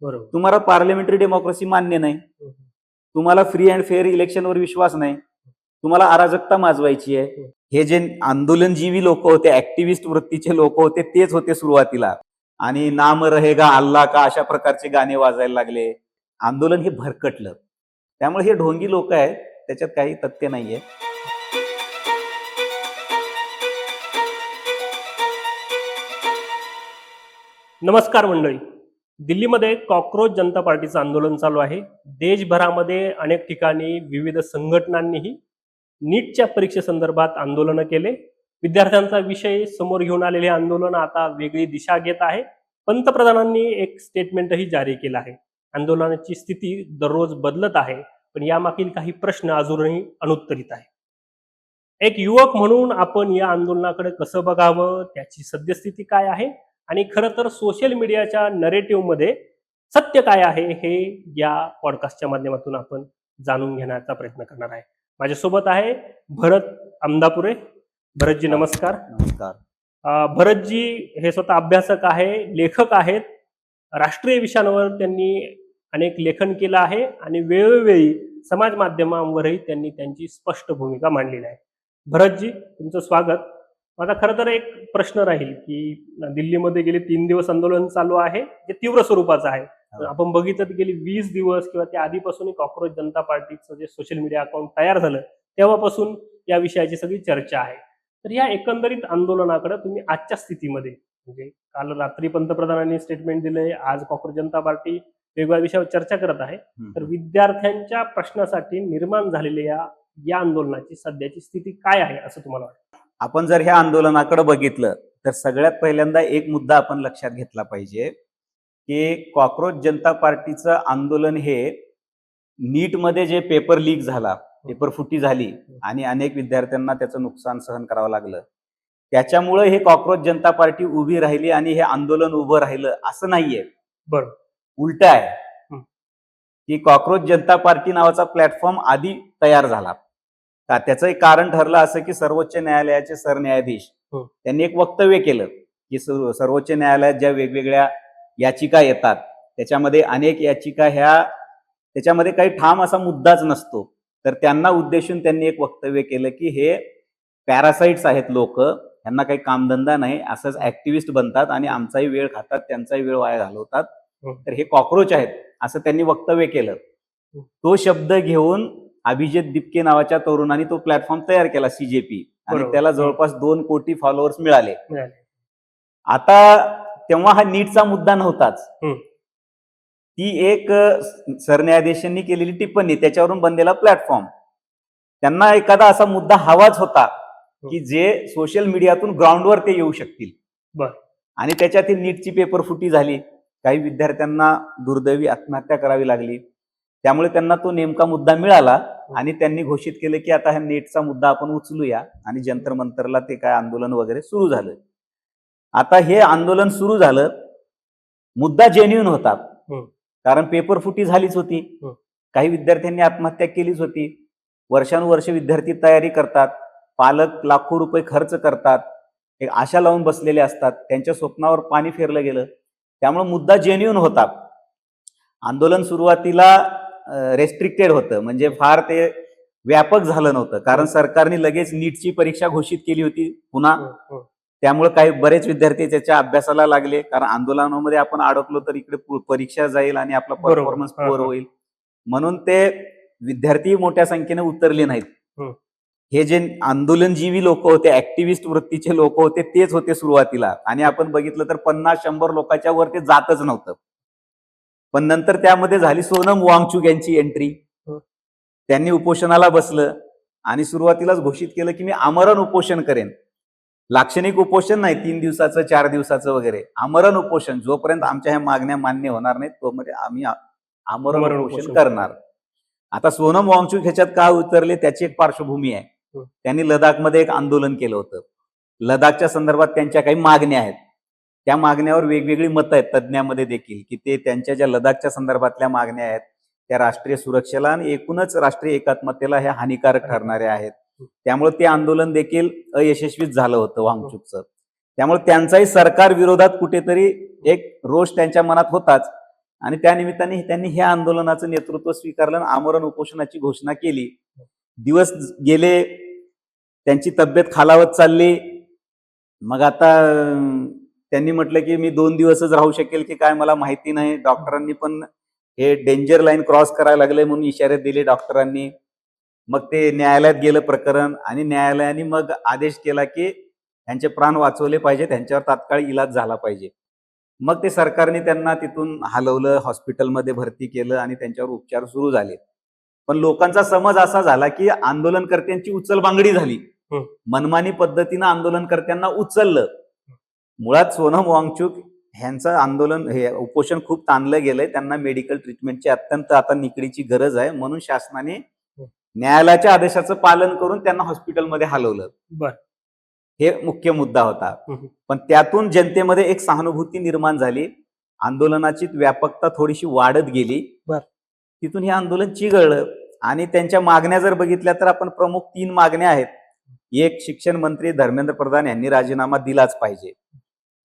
बरोबर. तुम्हाला parliamentary democracy मान्य नाही, तुम्हाला फ्री अँड फेअर इलेक्शनवर विश्वास नाही, तुम्हाला अराजकता माजवायची आहे. हे जे आंदोलनजीवी लोक होते, ऍक्टिव्हिस्ट वृत्तीचे लोक होते, तेच होते सुरुवातीला. आणि नाम रहेगा अल्लाह का अशा प्रकारचे गाणे वाजायला लागले. आंदोलन हे भरकटलं. त्यामुळे हे ढोंगी लोक आहेत, त्याच्यात काही तथ्य नाहीये. नमस्कार मंडळी. दिल्लीमध्ये कॉकरोच जनता पार्टीचं आंदोलन चालू आहे. देशभरामध्ये अनेक ठिकाणी विविध संघटनांनीही नीटच्या परीक्षेसंदर्भात आंदोलनं केले. विद्यार्थ्यांचा विषय समोर घेऊन आलेले आंदोलन आता वेगळी दिशा घेत आहे. पंतप्रधानांनी एक स्टेटमेंटही जारी केलं आहे. आंदोलनाची स्थिती दररोज बदलत आहे, पण यामागील काही प्रश्न अजूनही अनुत्तरित आहे. एक युवक म्हणून आपण या आंदोलनाकडे कसं बघावं, त्याची सद्यस्थिती काय आहे आणि खरं तर सोशल मीडियाच्या नरेटिव्हमध्ये सत्य काय आहे हे या पॉडकास्टच्या माध्यमातून आपण जाणून घेण्याचा प्रयत्न करणार आहे. माझ्यासोबत आहे भरत अमदापुरे. भरतजी नमस्कार. नमस्कार. भरतजी हे स्वतः अभ्यासक आहे, लेखक आहेत. राष्ट्रीय विषयांवर त्यांनी अनेक लेखन केलं आहे आणि वेळोवेळी समाज माध्यमांवरही त्यांनी त्यांची स्पष्ट भूमिका मांडलेली आहे. भरतजी, तुमचं स्वागत. माझा खरं तर एक प्रश्न राहील की दिल्लीमध्ये गेले 3 दिवस आंदोलन चालू आहे, जे तीव्र स्वरूपाचं आहे. आपण बघितलं तर गेली 20 दिवस किंवा त्या आधीपासून कॉकरोच जनता पार्टीचं जे सोशल मीडिया अकाउंट तयार झालं तेव्हापासून या विषयाची सगळी चर्चा आहे. तर या एकंदरीत आंदोलनाकडे तुम्ही आजच्या स्थितीमध्ये, म्हणजे काल रात्री पंतप्रधानांनी स्टेटमेंट दिलंय, आज कॉकरोच जनता पार्टी वेगवेगळ्या विषयावर चर्चा करत आहे. तर विद्यार्थ्यांच्या प्रश्नासाठी निर्माण झालेल्या या आंदोलनाची सध्याची स्थिती काय आहे असं तुम्हाला वाटतं? आपण जर ह्या आंदोलनाकडे बघितलं तर सगळ्यात पहिल्यांदा एक मुद्दा आपण लक्षात घेतला पाहिजे की कॉकरोच जनता पार्टीचं आंदोलन हे नीटमध्ये जे पेपर लीक झाला, पेपर फुटी झाली आणि अनेक विद्यार्थ्यांना त्याचं नुकसान सहन करावं लागलं, त्याच्यामुळे हे कॉकरोच जनता पार्टी उभी राहिली आणि हे आंदोलन उभं राहिलं असं नाहीये. बरोबर. उलट आहे की कॉकरोच जनता पार्टी नावाचा प्लॅटफॉर्म आधी तयार झाला. त्याचं एक कारण ठरलं असं की सर्वोच्च न्यायालयाचे सरन्यायाधीश त्यांनी एक वक्तव्य केलं की सर्वोच्च न्यायालयात ज्या वेगवेगळ्या याचिका येतात त्याच्यामध्ये अनेक याचिका त्याच्यामध्ये काही ठाम असा मुद्दाच नसतो. तर त्यांना उद्देशून त्यांनी एक वक्तव्य केलं की हे पॅरासाइट्स आहेत लोक, त्यांना काही कामधंदा नाही, असंच ऍक्टिव्हिस्ट बनतात आणि आमचाही वेळ खातात, त्यांचाही वेळ वाया घालवतात, तर हे कॉकरोच आहेत असं त्यांनी वक्तव्य केलं. तो शब्द घेऊन अभिजित दिपके नावाच्या तरुणांनी तो प्लॅटफॉर्म तयार केला, सीजेपी, आणि त्याला जवळपास 2 कोटी फॉलोअर्स मिळाले. आता तेव्हा हा नीटचा मुद्दा नव्हताच, ती एक सरन्यायाधीशांनी केलेली टिप्पणी, त्याच्यावरून बनलेला प्लॅटफॉर्म. त्यांना एखादा असा मुद्दा हवाच होता की जे सोशल मीडियातून ग्राउंडवर ते येऊ शकतील. आणि त्याच्यात नीटची पेपर फुटी झाली, काही विद्यार्थ्यांना दुर्दैवी आत्महत्या करावी लागली. त्यामुळे त्यांना तो नेमका मुद्दा मिळाला आणि त्यांनी घोषित केलं की आता हा नीटचा मुद्दा आपण उचलूया, आणि जंतर मंतरला ते काय आंदोलन वगैरे सुरू झालं. आता हे आंदोलन सुरू झालं, मुद्दा जेन्युइन होता, कारण पेपर फुटी झालीच होती, काही विद्यार्थ्यांनी आत्महत्या केलीच होती. वर्षानुवर्ष विद्यार्थी तयारी करतात, पालक लाखो रुपये खर्च करतात, एक आशा लावून बसलेले असतात, त्यांच्या स्वप्नावर पाणी फेरलं गेलं. त्यामुळे मुद्दा जेन्युइन होता. आंदोलन सुरुवातीला रेस्ट्रिक्टेड होतं, म्हणजे फार ते व्यापक झालं नव्हतं, कारण सरकारने लगेच नीटची परीक्षा घोषित केली होती पुन्हा. त्यामुळे काही बरेच विद्यार्थी त्याच्या अभ्यासाला लागले, कारण आंदोलनामध्ये आपण अडकलो तर इकडे परीक्षा जाईल आणि आपला परफॉर्मन्स पुअर होईल, म्हणून ते विद्यार्थी मोठ्या संख्येने उतरले नाहीत. हे जे आंदोलनजीवी लोक होते, ऍक्टिव्हिस्ट वृत्तीचे लोक होते, तेच होते सुरुवातीला. आणि आपण बघितलं तर 50-100 लोकांच्या वर ते जातच नव्हतं. पण नंतर त्यामध्ये झाली सोनम वांगचुक यांची एंट्री. त्यांनी उपोषणाला बसलं आणि सुरुवातीलाच घोषित केलं की मी आमरण उपोषण करेन. लाक्षणिक उपोषण नाही, 3 दिवसाचं 4 दिवसाचं वगैरे, आमरण उपोषण. जोपर्यंत आमच्या ह्या मागण्या मान्य होणार नाहीत तोपर्यंत आम्ही आमरण उपोषण करणार. आता सोनम वांगचुक ह्याच्यात का उतरले त्याची एक पार्श्वभूमी आहे. त्यांनी लडाखमध्ये एक आंदोलन केलं होतं. लडाखच्या संदर्भात त्यांच्या काही मागण्या आहेत, त्या मागण्यावर वेगवेगळी मतं आहेत तज्ज्ञांमध्ये देखील, की ते त्यांच्या ज्या लडाखच्या संदर्भातल्या मागण्या आहेत त्या राष्ट्रीय सुरक्षेला आणि एकूणच राष्ट्रीय एकात्मतेला ह्या हानिकारक ठरणाऱ्या आहेत. त्यामुळे ते आंदोलन देखील अयशस्वीच झालं होतं वांगचुकचं. त्यामुळे त्यांचाही सरकार विरोधात कुठेतरी एक रोष त्यांच्या मनात होताच. आणि त्या निमित्ताने त्यांनी ह्या आंदोलनाचं नेतृत्व स्वीकारलं आणि आमरण उपोषणाची घोषणा केली. दिवस गेले, त्यांची तब्येत खालावत चालली. मग आता त्यांनी म्हटलं की मी 2 दिवसच राहू शकेल की काय मला माहिती नाही. डॉक्टरांनी पण हे डेंजर लाईन क्रॉस करायला लागले म्हणून इशारे दिले डॉक्टरांनी. मग ते न्यायालयात गेलं प्रकरण आणि न्यायालयाने मग आदेश केला की त्यांचे प्राण वाचवले पाहिजे, त्यांच्यावर तात्काळ इलाज झाला पाहिजे. मग ते सरकारने त्यांना तिथून हलवलं, हॉस्पिटलमध्ये भरती केलं आणि त्यांच्यावर उपचार सुरू झाले. पण लोकांचा समज असा झाला की आंदोलनकर्त्यांची उचलबांगडी झाली. मनमानी पद्धतीनं आंदोलनकर्त्यांना उचललं. मुळात सोनम वांगचुक ह्यांचं आंदोलन हे उपोषण खूप ताणलं गेलंय. त्यांना मेडिकल ट्रीटमेंटची अत्यंत आता निकडीची गरज आहे. म्हणून शासनाने न्यायालयाच्या आदेशाचं पालन करून त्यांना हॉस्पिटलमध्ये हलवलं. बर, हे मुख्य मुद्दा होता. पण त्यातून जनतेमध्ये एक सहानुभूती निर्माण झाली. आंदोलनाची व्यापकता थोडीशी वाढत गेली. बर. तिथून हे आंदोलन चिघळलं आणि त्यांच्या मागण्या जर बघितल्या तर आपण प्रमुख 3 मागण्या आहेत. एक, शिक्षण मंत्री धर्मेंद्र प्रधान यांनी राजीनामा दिलाच पाहिजे.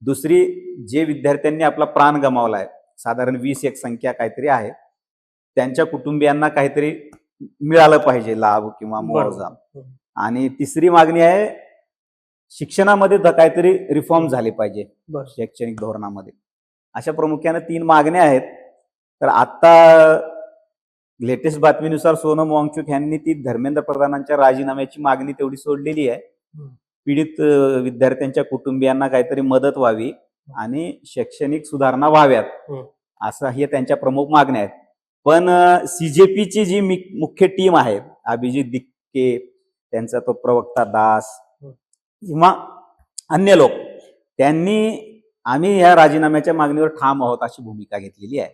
दुसरी, जे विद्यार्थ्यांनी आपला प्राण गमावलाय, साधारण 20 संख्या काहीतरी आहे, त्यांच्या कुटुंबियांना काहीतरी मिळालं पाहिजे लाभ किंवा मुआवजा. आणि तिसरी मागणी आहे शिक्षणामध्ये काहीतरी रिफॉर्म झाले पाहिजे शैक्षणिक धोरणामध्ये. अशा प्रामुख्याने 3 मागण्या आहेत. तर आता लेटेस्ट बातमीनुसार सोनम वांगचुक यांनी ती धर्मेंद्र प्रधानांच्या राजीनाम्याची मागणी तेवढी सोडलेली आहे. पीडित विद्यार्थ्यांच्या कुटुंबियांना काहीतरी मदत व्हावी आणि शैक्षणिक सुधारणा व्हाव्यात, असं हे त्यांच्या प्रमुख मागण्या आहेत. पण सीजेपीची जी मुख्य टीम आहे, अभिजित दिक्के, त्यांचा तो प्रवक्ता दास किंवा अन्य लोक, त्यांनी आम्ही या राजीनाम्याच्या मागणीवर ठाम आहोत अशी भूमिका घेतलेली आहे.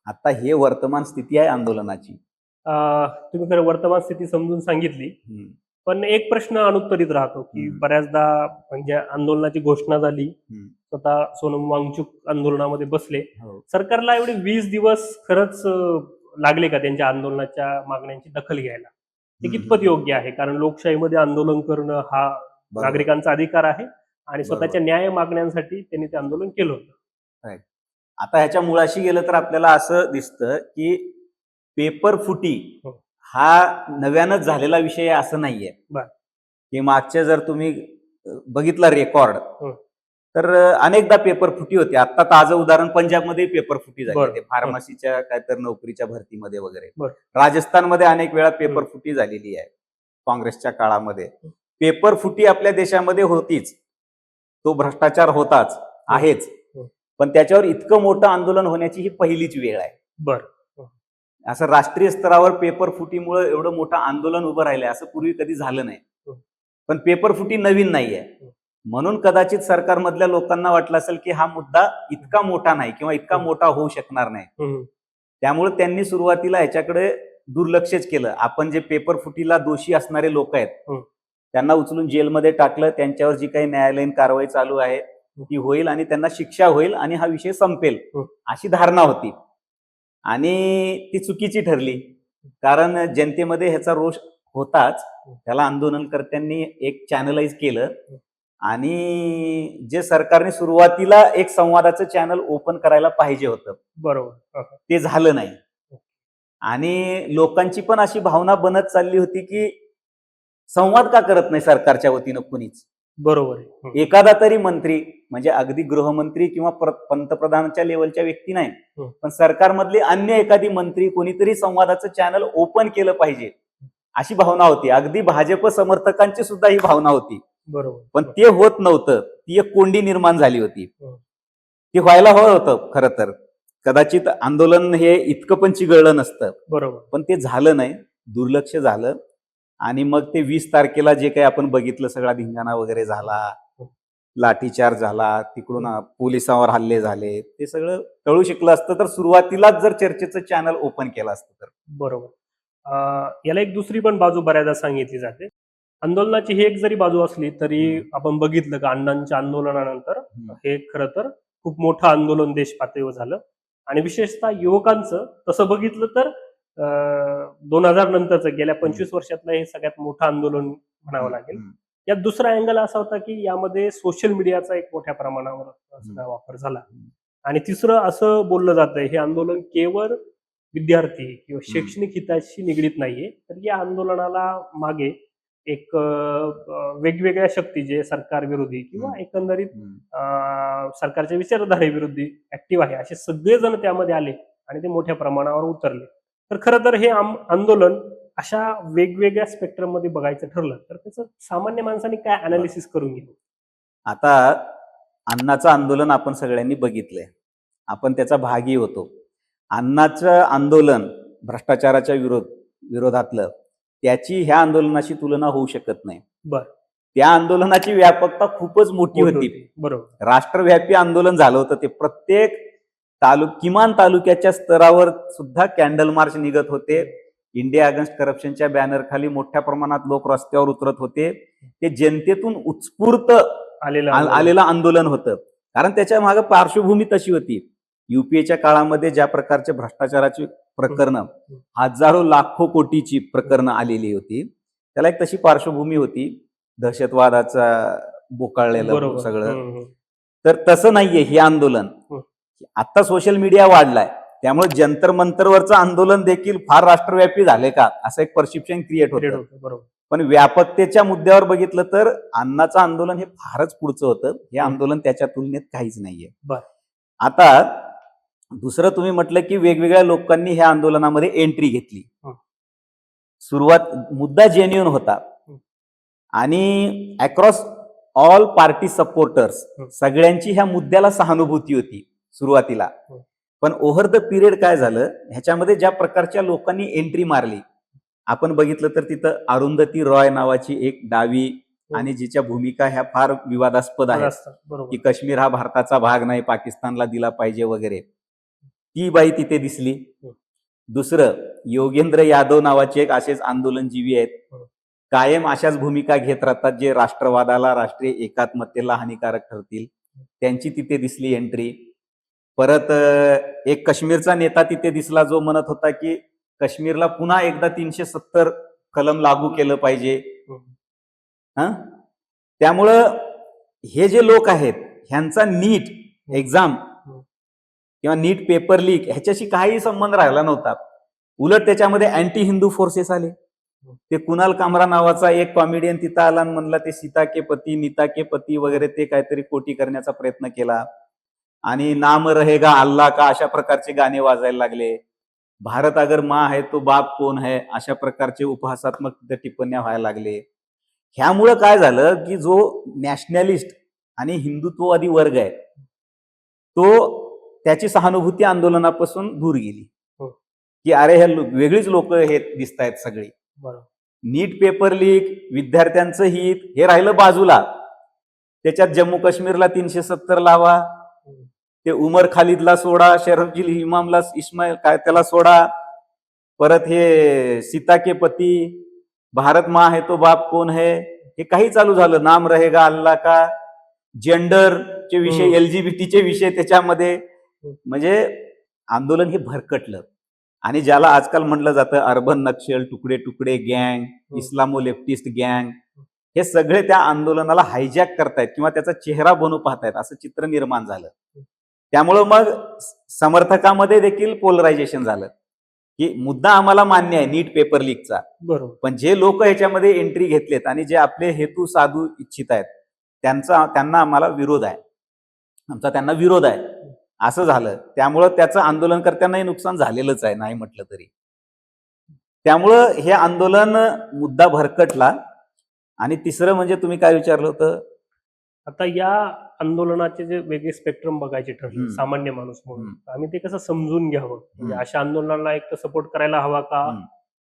आता हे वर्तमान स्थिती आहे आंदोलनाची. तुम्ही खरं वर्तमान स्थिती समजून सांगितली. पण एक प्रश्न अनुत्तरित राहतो की बऱ्याचदा म्हणजे आंदोलनाची घोषणा झाली, स्वतः सोनम वांगचुक आंदोलनामध्ये बसले, सरकारला एवढे 20 दिवस खरंच लागले का त्यांच्या आंदोलनाच्या मागण्यांची दखल घ्यायला? ते कितपत योग्य आहे? कारण लोकशाहीमध्ये आंदोलन करणं हा नागरिकांचा अधिकार आहे आणि स्वतःच्या न्याय मागण्यांसाठी त्यांनी ते आंदोलन केलं होतं. आता ह्याच्या मुळाशी गेलं तर आपल्याला असं दिसतं की पेपर फुटी हा नव्यानंच झालेला विषय आहे असं नाहीये. की मागचे जर तुम्ही बघितला रेकॉर्ड तर अनेकदा पेपर फुटी होती. आता ताजं उदाहरण पंजाबमध्ये पेपर फुटी झाली, फार्मसीच्या काहीतरी नोकरीच्या भरतीमध्ये वगैरे. राजस्थानमध्ये अनेक वेळा पेपर फुटी झालेली आहे काँग्रेसच्या काळामध्ये. पेपर फुटी आपल्या देशामध्ये होतीच, तो भ्रष्टाचार होताच आहेच, पण त्याच्यावर इतकं मोठं आंदोलन होण्याची ही पहिलीच वेळ आहे. असं राष्ट्रीय स्तरावर पेपर फुटीमुळे एवढं मोठं आंदोलन उभं राहिलंय असं पूर्वी कधी झालं नाही. पण पेपर फुटी नवीन नाहीये, म्हणून कदाचित सरकारमधल्या लोकांना वाटलं असेल की हा मुद्दा इतका मोठा नाही किंवा इतका मोठा होऊ शकणार नाही. त्यामुळे त्यांनी सुरुवातीला ह्याच्याकडे दुर्लक्षच केलं. आपण जे पेपर फुटीला दोषी असणारे लोक आहेत त्यांना उचलून जेलमध्ये टाकलं. त्यांच्यावर जी काही न्यायालयीन कारवाई चालू आहे ती होईल आणि त्यांना शिक्षा होईल आणि हा विषय संपेल अशी धारणा होती. आणि ती चुकीची ठरली, कारण जनतेमध्ये ह्याचा रोष होताच. त्याला आंदोलनकर्त्यांनी एक चॅनलाइज केलं आणि जे सरकारने सुरुवातीला एक संवादाचं चॅनल ओपन करायला पाहिजे होतं, बरोबर, ते झालं नाही. आणि लोकांची पण अशी भावना बनत चालली होती की संवाद का करत नाही सरकारच्या वतीनं कुणीच. बरोबर, एखादा तरी मंत्री, म्हणजे अगदी गृहमंत्री किंवा पंतप्रधानांच्या लेवलच्या व्यक्ती नाही, पण सरकारमधली अन्य एखादी मंत्री कोणीतरी संवादाचं चॅनल ओपन केलं पाहिजे अशी भावना होती. अगदी भाजप समर्थकांची सुद्धा ही भावना होती. बरोबर, पण ते होत नव्हतं. ती एक कोंडी निर्माण झाली होती. ते व्हायला हवं होतं खरं तर. कदाचित आंदोलन हे इतकं पण चिघळलं नसतं. बरोबर, पण ते झालं नाही, दुर्लक्ष झालं. आणि मग ते 20 तारखेला जे काही आपण बघितलं, सगळा धिंगाणा वगैरे झाला, लाठीचार्ज झाला, तिकडून पोलिसांवर हल्ले झाले, ते सगळं टळू शकलं असतं तर सुरुवातीलाच जर चर्चेचं चॅनल ओपन केलं असतं तर. बरोबर. याला एक दुसरी पण बाजू बऱ्याचदा सांगितली जाते. आंदोलनाची ही एक जरी बाजू असली तरी आपण बघितलं का अण्णांच्या आंदोलनानंतर हे खरं तर खूप मोठं आंदोलन देश पातळीवर झालं आणि विशेषतः युवकांचं तसं बघितलं तर 2000 नंतरचं गेल्या 25 वर्षातलं हे सगळ्यात मोठं आंदोलन म्हणावं लागेल. यात दुसरा अँगल असा होता की यामध्ये सोशल मीडियाचा एक मोठ्या प्रमाणावर वापर झाला. आणि तिसरं असं बोललं जातंय हे आंदोलन केवळ विद्यार्थी किंवा शैक्षणिक हिताशी निगडीत नाहीये, तर या आंदोलनाला मागे एक वेगवेगळ्या शक्ती जे सरकार विरोधी किंवा एकंदरीत सरकारच्या विचारधारेविरोधी ऍक्टिव्ह आहे असे सगळेजण त्यामध्ये आले आणि ते मोठ्या प्रमाणावर उतरले. तर खरं तर हे आंदोलन अशा वेगवेगळ्या स्पेक्ट्रम मध्ये बघायचं ठरलं तर त्याचं सामान्य माणसाने काय अनालिसिस करून घ्यावं? आता अण्णाचं आंदोलन आपण सगळ्यांनी बघितलंय, आपण त्याचा भागी होतो. अण्णाचं आंदोलन भ्रष्टाचाराच्या विरोधातलं त्याची ह्या आंदोलनाशी तुलना होऊ शकत नाही. बर, त्या आंदोलनाची व्यापकता खूपच मोठी होती. बरोबर, राष्ट्रव्यापी आंदोलन झालं होतं ते. प्रत्येक किमान तालुक्याच्या स्तरावर सुद्धा कॅन्डल मार्च निघत होते. इंडिया अगेन्स्ट करप्शनच्या बॅनर खाली मोठ्या प्रमाणात लोक रस्त्यावर उतरत होते. ते जनतेतून उत्स्फूर्त आलेलं आंदोलन होतं. कारण त्याच्या मागे पार्श्वभूमी तशी होती. युपीएच्या काळामध्ये ज्या प्रकारचे भ्रष्टाचाराची प्रकरणं, हजारो लाखो कोटीची प्रकरणं आलेली होती, त्याला एक तशी पार्श्वभूमी होती. दहशतवादाचा बोकाळलेलं सगळं. तर तसं नाहीये हे आंदोलन. आता सोशल मीडिया वाढलाय त्यामुळे जंतर मंतरवरचं आंदोलन देखील फार राष्ट्रव्यापी झाले का असं एक परसेप्शन क्रिएट होतं. बरोबर, पण व्यापकतेच्या मुद्द्यावर बघितलं तर अण्णाचं आंदोलन हे फारच पुढचं होतं. हे आंदोलन त्याच्या तुलनेत काहीच नाहीये. आता दुसरं तुम्ही म्हटलं की वेगवेगळ्या लोकांनी ह्या आंदोलनामध्ये एंट्री घेतली. सुरुवात मुद्दा जेन्युइन होता आणि अक्रॉस ऑल पार्टी सपोर्टर्स सगळ्यांची ह्या मुद्द्याला सहानुभूती होती सुरुवातीला. पण ओव्हर द पिरियड काय झालं, ह्याच्यामध्ये ज्या प्रकारच्या लोकांनी एंट्री मारली आपण बघितलं तर तिथं अरुंधती रॉय नावाची एक डावी आणि जिच्या भूमिका ह्या फार विवादास्पद आहेत की काश्मीर हा भारताचा भाग नाही, पाकिस्तानला दिला पाहिजे वगैरे, ती बाई तिथे दिसली. दुसरं योगेंद्र यादव नावाचे एक असेच आंदोलनजीवी आहेत, कायम अशाच भूमिका घेत राहतात जे राष्ट्रवादाला, राष्ट्रीय एकात्मतेला हानिकारक ठरतील, त्यांची तिथे दिसली एंट्री. परत एक काश्मीरचा नेता तिथे दिसला जो म्हणत होता की काश्मीरला पुन्हा एकदा 370 कलम लागू केलं पाहिजे. त्यामुळं हे जे लोक आहेत ह्यांचा नीट एक्झाम किंवा नीट पेपर लीक ह्याच्याशी काही संबंध राहिला नव्हता. उलट त्याच्यामध्ये अँटी हिंदू फोर्सेस आले. ते कुणाल कामरा नावाचा एक कॉमेडियन तिथं आला आणि म्हणला ते सीता के पती, नीता के पती वगैरे ते काहीतरी कोटी करण्याचा प्रयत्न केला आणि नाम रहेगा अल्लाह का अशा प्रकारचे गाणे वाजायला लागले. भारत अगर माँ है तो बाप कोण है अशा प्रकारचे उपहासात्मक टिप्पण्या व्हायला लागले. ह्यामुळं काय झालं की जो नॅशनलिस्ट आणि हिंदुत्ववादी वर्ग आहे तो त्याची सहानुभूती आंदोलनापासून दूर गेली की अरे हे वेगळीच लोक हे दिसत आहेत सगळी. नीट पेपर लीक, विद्यार्थ्यांचं हित हे राहिलं बाजूला. त्याच्यात जम्मू काश्मीरला 370 लावा, ते उमर खालिदला सोडा, शरफजील इमामला इस्माईल काय त्याला सोडा, परत हे सीता के पती, भारत माँ है तो बाप कोण है, हे काही चालू झालं. नाम रहेगा अल्लाह का, जेंडरचे विषय, एलजीबीटीचे विषय त्याच्यामध्ये. म्हणजे आंदोलन हे भरकटलं आणि ज्याला आजकाल म्हटलं जातं अर्बन नक्षल, तुकडे तुकडे गँग, इस्लामो लेफ्टिस्ट गँग, हे सगळे त्या आंदोलनाला हायजॅक करतायत किंवा त्याचा चेहरा बनू पाहतायत असं चित्र निर्माण झालं. त्यामुळं मग समर्थकामध्ये देखील पोलरायझेशन झालं की मुद्दा आम्हाला मान्य आहे नीट पेपर लीकचा, बरोबर, पण जे लोक ह्याच्यामध्ये एंट्री घेतलेत आणि जे आपले हेतू साधू इच्छित आहेत त्यांना आम्हाला विरोध आहे, आमचा त्यांना विरोध आहे असं झालं. त्यामुळं त्याचं आंदोलनकर्त्यांनाही नुकसान झालेलंच आहे नाही म्हटलं तरी. त्यामुळं हे आंदोलन मुद्दा भरकटला. आणि तिसरं म्हणजे तुम्ही काय विचारलं होतं, आता या आंदोलनाचे जे वेगळे स्पेक्ट्रम बघायचे ठरले सामान्य माणूस म्हणून आम्ही ते कसं समजून घ्यावं, म्हणजे अशा आंदोलनाला एक तर सपोर्ट करायला हवा का?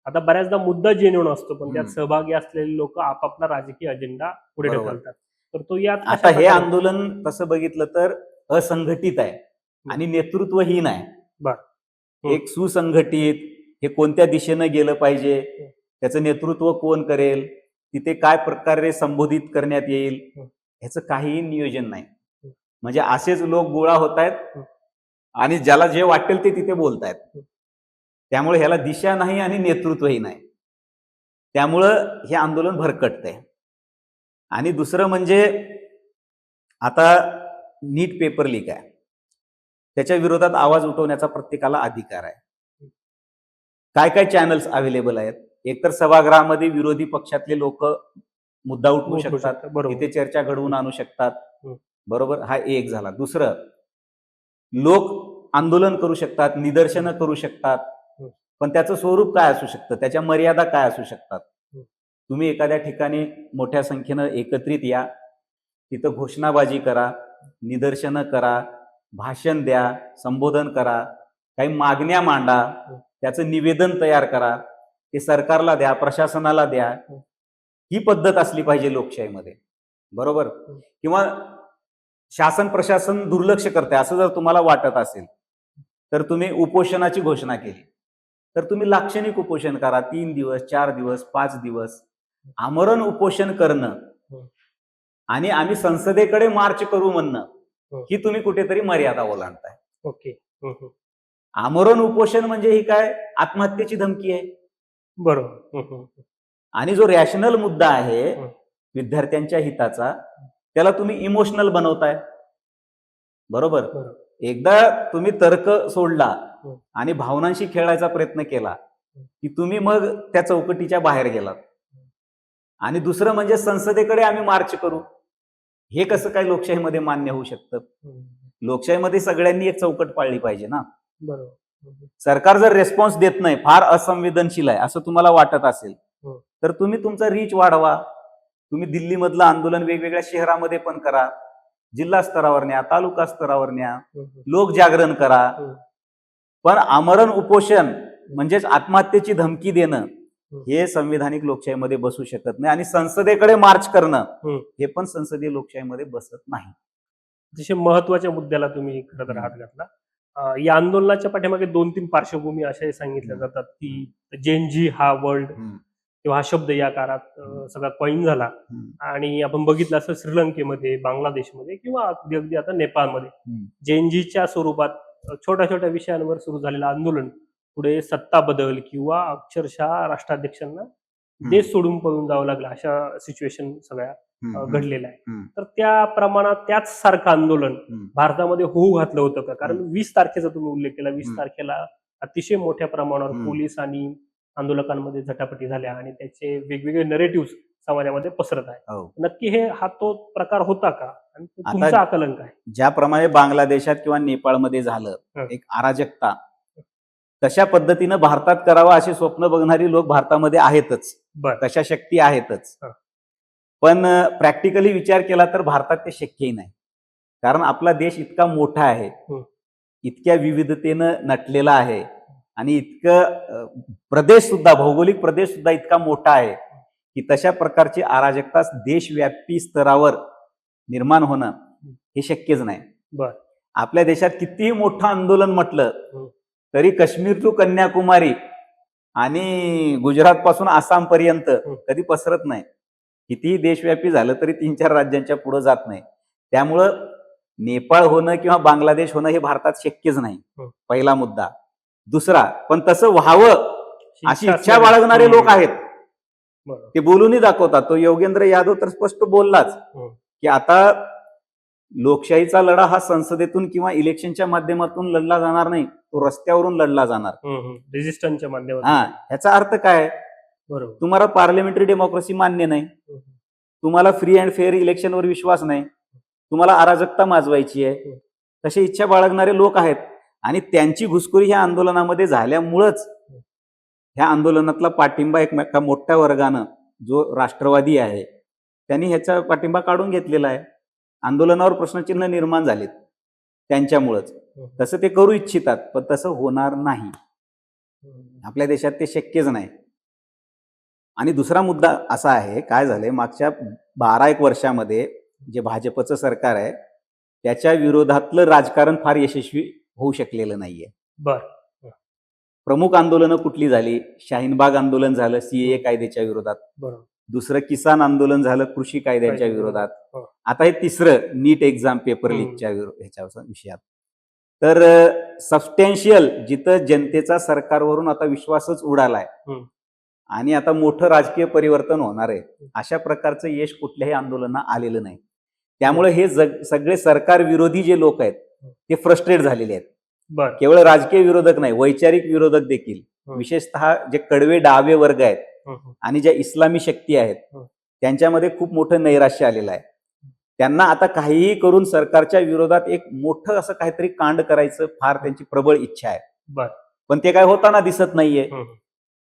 आता बऱ्याचदा मुद्दा जेन्युइन असतो पण त्यात सहभागी असलेले लोक आपापला राजकीय अजेंडा पुढे ढकलतात. तर तो यात आता हे आंदोलन तसं बघितलं तर असंघटित आहे आणि नेतृत्वहीन आहे. एक सुसंघटित, हे कोणत्या दिशेनं गेलं पाहिजे, त्याचं नेतृत्व कोण करेल, तिथे काय प्रकारे संबोधित करण्यात येईल, ह्याचं काहीही नियोजन नाही. म्हणजे असेच लोक गोळा होत आहेत आणि ज्याला जे वाटेल ते तिथे बोलतायत. त्यामुळे ह्याला दिशा नाही आणि नेतृत्वही नाही. त्यामुळं हे आंदोलन भरकटतंय. आणि दुसरं म्हणजे आता नीट पेपर लीक आहे, त्याच्या विरोधात आवाज उठवण्याचा प्रत्येकाला अधिकार आहे. काय काय चॅनल्स अवेलेबल आहेत? एकतर सभागृहामध्ये विरोधी पक्षातले लोक मुद्दा उठवू शकतात, बरोबर. इथे चर्चा घडवून आणू शकतात. हम्म. बरोबर, हा एक झाला. दुसरं, लोक आंदोलन करू शकतात, निदर्शनं करू शकतात, पण त्याचं स्वरूप काय असू शकतं, त्याच्या मर्यादा काय असू शकतात? तुम्ही एखाद्या ठिकाणी मोठ्या संख्येनं एकत्रित या, तिथं घोषणाबाजी करा, निदर्शनं करा, भाषण द्या, संबोधन करा, काही मागण्या मांडा, त्याचं निवेदन तयार करा, ते सरकारला द्या, प्रशासनाला द्या. ही पद्धत असली पाहिजे लोकशाहीमध्ये. बरोबर. किंवा शासन प्रशासन दुर्लक्ष करते असं जर तुम्हाला वाटत असेल तर तुम्ही उपोषणाची घोषणा केली तर तुम्ही लाक्षणिक उपोषण करा. 3 दिवस, 4 दिवस, 5 दिवस आमरण उपोषण करणं आणि आम्ही संसदेकडे मार्च करू म्हणणं ही तुम्ही कुठेतरी मर्यादा ओलांडताय. ओके. आमरण उपोषण म्हणजे ही काय आत्महत्येची धमकी आहे. बरोबर. आणि जो रॅशनल मुद्दा आहे विद्यार्थ्यांच्या हिताचा त्याला तुम्ही इमोशनल बनवताय. बरोबर. एकदा तुम्ही तर्क सोडला आणि भावनांशी खेळायचा प्रयत्न केला की तुम्ही मग त्या चौकटीच्या बाहेर गेलात. आणि दुसरं म्हणजे संसदेकडे आम्ही मार्च करू, हे कसं काय लोकशाहीमध्ये मान्य होऊ शकतं? लोकशाहीमध्ये सगळ्यांनी एक चौकट पाळली पाहिजे ना. बरोबर. सरकार जर रिस्पॉन्स देत नाही, फार असंवेदनशील आहे असं तुम्हाला वाटत असेल तर तुम्ही तुमचा रीच वाढवा. तुम्ही दिल्लीमधलं आंदोलन वेगवेगळ्या शहरामध्ये पण करा, जिल्हा स्तरावर न्या, तालुका स्तरावर न्या, लोकजागरण करा. पण आमरण उपोषण म्हणजेच आत्महत्येची धमकी देणं हे संविधानिक लोकशाहीमध्ये बसू शकत नाही. आणि संसदेकडे मार्च करणं हे पण संसदीय लोकशाहीमध्ये बसत नाही. अतिशय महत्वाच्या मुद्द्याला तुम्ही खरं तर हात घातला. या आंदोलनाच्या पाठीमागे 2-3 पार्श्वभूमी अशाही सांगितल्या जातात की जेनजी हा वर्ल्ड किंवा हा शब्द या काळात सगळा कॉइन झाला आणि आपण बघितलं असं श्रीलंकेमध्ये, बांगलादेशमध्ये किंवा अगदी आता नेपाळमध्ये जेनजीच्या स्वरूपात छोट्या छोट्या विषयांवर सुरू झालेलं आंदोलन पुढे सत्ता बदल किंवा अक्षरशः राष्ट्राध्यक्षांना देश सोडून पळून जावं लागलं अशा सिच्युएशन सगळ्या घडलेल्या आहे. तर त्या प्रमाणात त्याच सारखं आंदोलन भारतामध्ये होऊ घातलं होतं का? कारण 20 तारखेचा तुम्ही उल्लेख केला. 20 तारखेला अतिशय मोठ्या प्रमाणावर पोलीस आणि आंदोलकांमध्ये झटापटी झाल्या आणि त्याचे वेगवेगळे नरेटिव्ह समाजामध्ये पसरत आहे. नक्की हा तो प्रकार होता का आणि तुमचं आकलन काय? ज्याप्रमाणे बांगलादेशात किंवा नेपाळमध्ये झालं एक अराजकता, तशा पद्धतीनं भारतात करावं असे स्वप्न बघणारी लोक भारतामध्ये आहेतच, तशा शक्ती आहेतच. पण प्रॅक्टिकली विचार केला तर भारतात ते शक्यही नाही. कारण आपला देश इतका मोठा आहे, इतक्या विविधतेनं नटलेला आहे आणि इतकं प्रदेश सुद्धा, भौगोलिक प्रदेश सुद्धा इतका मोठा आहे की तशा प्रकारची अराजकता देशव्यापी स्तरावर निर्माण होणं हे शक्यच नाही. आपल्या देशात कितीही मोठं आंदोलन म्हटलं तरी काश्मीर टू कन्याकुमारी आणि गुजरात पासून आसाम पर्यंत कधी पसरत नाही. कितीही देशव्यापी झालं तरी 3-4 राज्यांच्या पुढे जात नाही. त्यामुळं नेपाळ होणं किंवा बांगलादेश होणं हे भारतात शक्यच नाही, पहिला मुद्दा. दुसरा, पण तसं व्हावं अशी इच्छा बाळगणारे लोक आहेत, ते बोलूनही दाखवतात. तो योगेंद्र यादव तर स्पष्ट बोललाच की आता लोकशाहीचा लढा हा संसदेतून किंवा इलेक्शनच्या माध्यमातून लढला जाणार नाही, तो रस्त्यावरून लढला जाणार, रेजिस्टन्सच्या माध्यमातून. ह्याचा अर्थ काय? तुम्हाला पार्लमेंटरी डेमोक्रेसी मान्य नाही, तुम्हाला फ्री अँड फेअर इलेक्शनवर विश्वास नाही, तुम्हाला अराजकता माजवायची आहे, तसे इच्छा बाळगणारे लोक आहेत. आणि त्यांची घुसखोरी ह्या आंदोलनामध्ये झाल्यामुळंच ह्या आंदोलनातला पाठिंबा एका मोठ्या वर्गानं जो राष्ट्रवादी आहे त्यांनी ह्याचा पाठिंबा काढून घेतलेला आहे. आंदोलनावर प्रश्नचिन्ह निर्माण झालेत त्यांच्यामुळंच. तसं ते करू इच्छितात पण तसं होणार नाही, आपल्या देशात ते शक्यच नाही. आणि दुसरा मुद्दा असा आहे, काय झालंय मागच्या 12-1 वर्षामध्ये जे भाजपचं सरकार आहे त्याच्या विरोधातलं राजकारण फार यशस्वी होऊ शकलेलं नाहीये. प्रमुख आंदोलनं कुठली झाली? शाहीनबाग आंदोलन झालं सीएए कायद्याच्या विरोधात, दुसरं किसान आंदोलन झालं कृषी कायद्याच्या विरोधात, आता हे तिसरं नीट एक्झाम पेपर लीकच्या ह्याच्या विषयात. तर सबस्टॅन्शियल जिथं जनतेचा सरकारवरून आता विश्वासच उडालाय आणि आता मोठं राजकीय परिवर्तन होणार आहे, अशा प्रकारचं यश कुठल्याही आंदोलनात आलेलं नाही. त्यामुळे हे सगळे सरकार विरोधी जे लोक आहेत ते फ्रस्ट्रेट झालेले आहेत. बर. केवळ राजकीय विरोधक नाही, वैचारिक विरोधक देखील, विशेषतः जे कडवे डावे वर्ग आहेत आणि ज्या इस्लामी शक्ती आहेत त्यांच्यामध्ये खूप मोठं नैराश्य आलेलं आहे. त्यांना आता काहीही करून सरकारच्या विरोधात एक मोठं असं काहीतरी कांड करायचं फार त्यांची प्रबळ इच्छा आहे. बर. पण ते काय होताना दिसत नाहीये.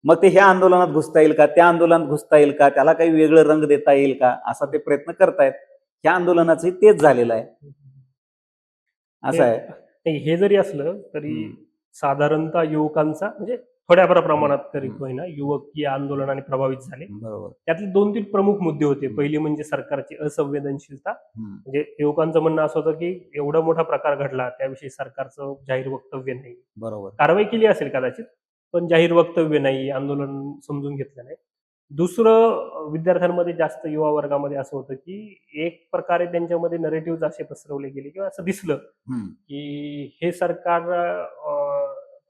मग ते ह्या आंदोलनात घुसता येईल का, त्या आंदोलनात घुसता येईल का, त्याला काही वेगळं रंग देता येईल का, असा ते प्रयत्न करतायत. ह्या आंदोलनाचंही तेच झालेलं आहे. असं आहे. हे जरी असलं तरी साधारणतः युवकांचा म्हणजे थोड्या प्रमाणात तरी होईना युवक या आंदोलनाने प्रभावित झाले. बरोबर. त्यातले 2-3 प्रमुख मुद्दे होते. पहिली म्हणजे सरकारची असंवेदनशीलता. म्हणजे युवकांचं म्हणणं असं होतं की एवढा मोठा प्रकार घडला त्याविषयी सरकारचं जाहीर वक्तव्य नाही. बरोबर. कारवाई केली असेल कदाचित पण जाहीर वक्तव्य नाही, आंदोलन समजून घेतलं नाही. दुसरं, विद्यार्थ्यांमध्ये जास्त युवा वर्गामध्ये असं होतं की एक प्रकारे त्यांच्यामध्ये नरेटिव्ह असे पसरवले गेले किंवा असं दिसलं की हे सरकार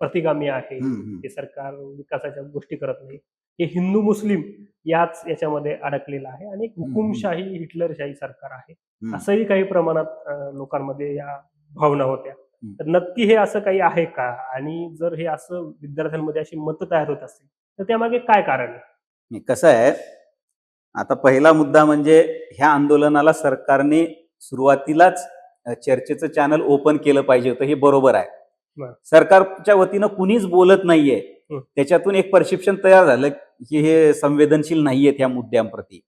प्रतिगामी आहे, हे सरकार विकासाच्या गोष्टी करत नाही, हे हिंदू मुस्लिम याच्यामध्ये अडकलेलं आहे आणि हुकुमशाही हिटलरशाही सरकार आहे, असंही काही प्रमाणात लोकांमध्ये या भावना होत्या. तर नक्की हे असं काही आहे का, आणि जर हे असं विद्यार्थ्यांमध्ये अशी मतं तयार होत असतील तर त्यामागे काय कारण आहे? कसं आहे, आता पहिला मुद्दा म्हणजे ह्या आंदोलनाला सरकारने सुरुवातीलाच चर्चेचं चॅनल ओपन केलं पाहिजे होतं, हे बरोबर आहे. सरकारच्या वतीनं कुणीच बोलत नाहीये, त्याच्यातून एक परसेप्शन तयार झालं की हे संवेदनशील नाहीयेत ह्या मुद्द्यांप्रती,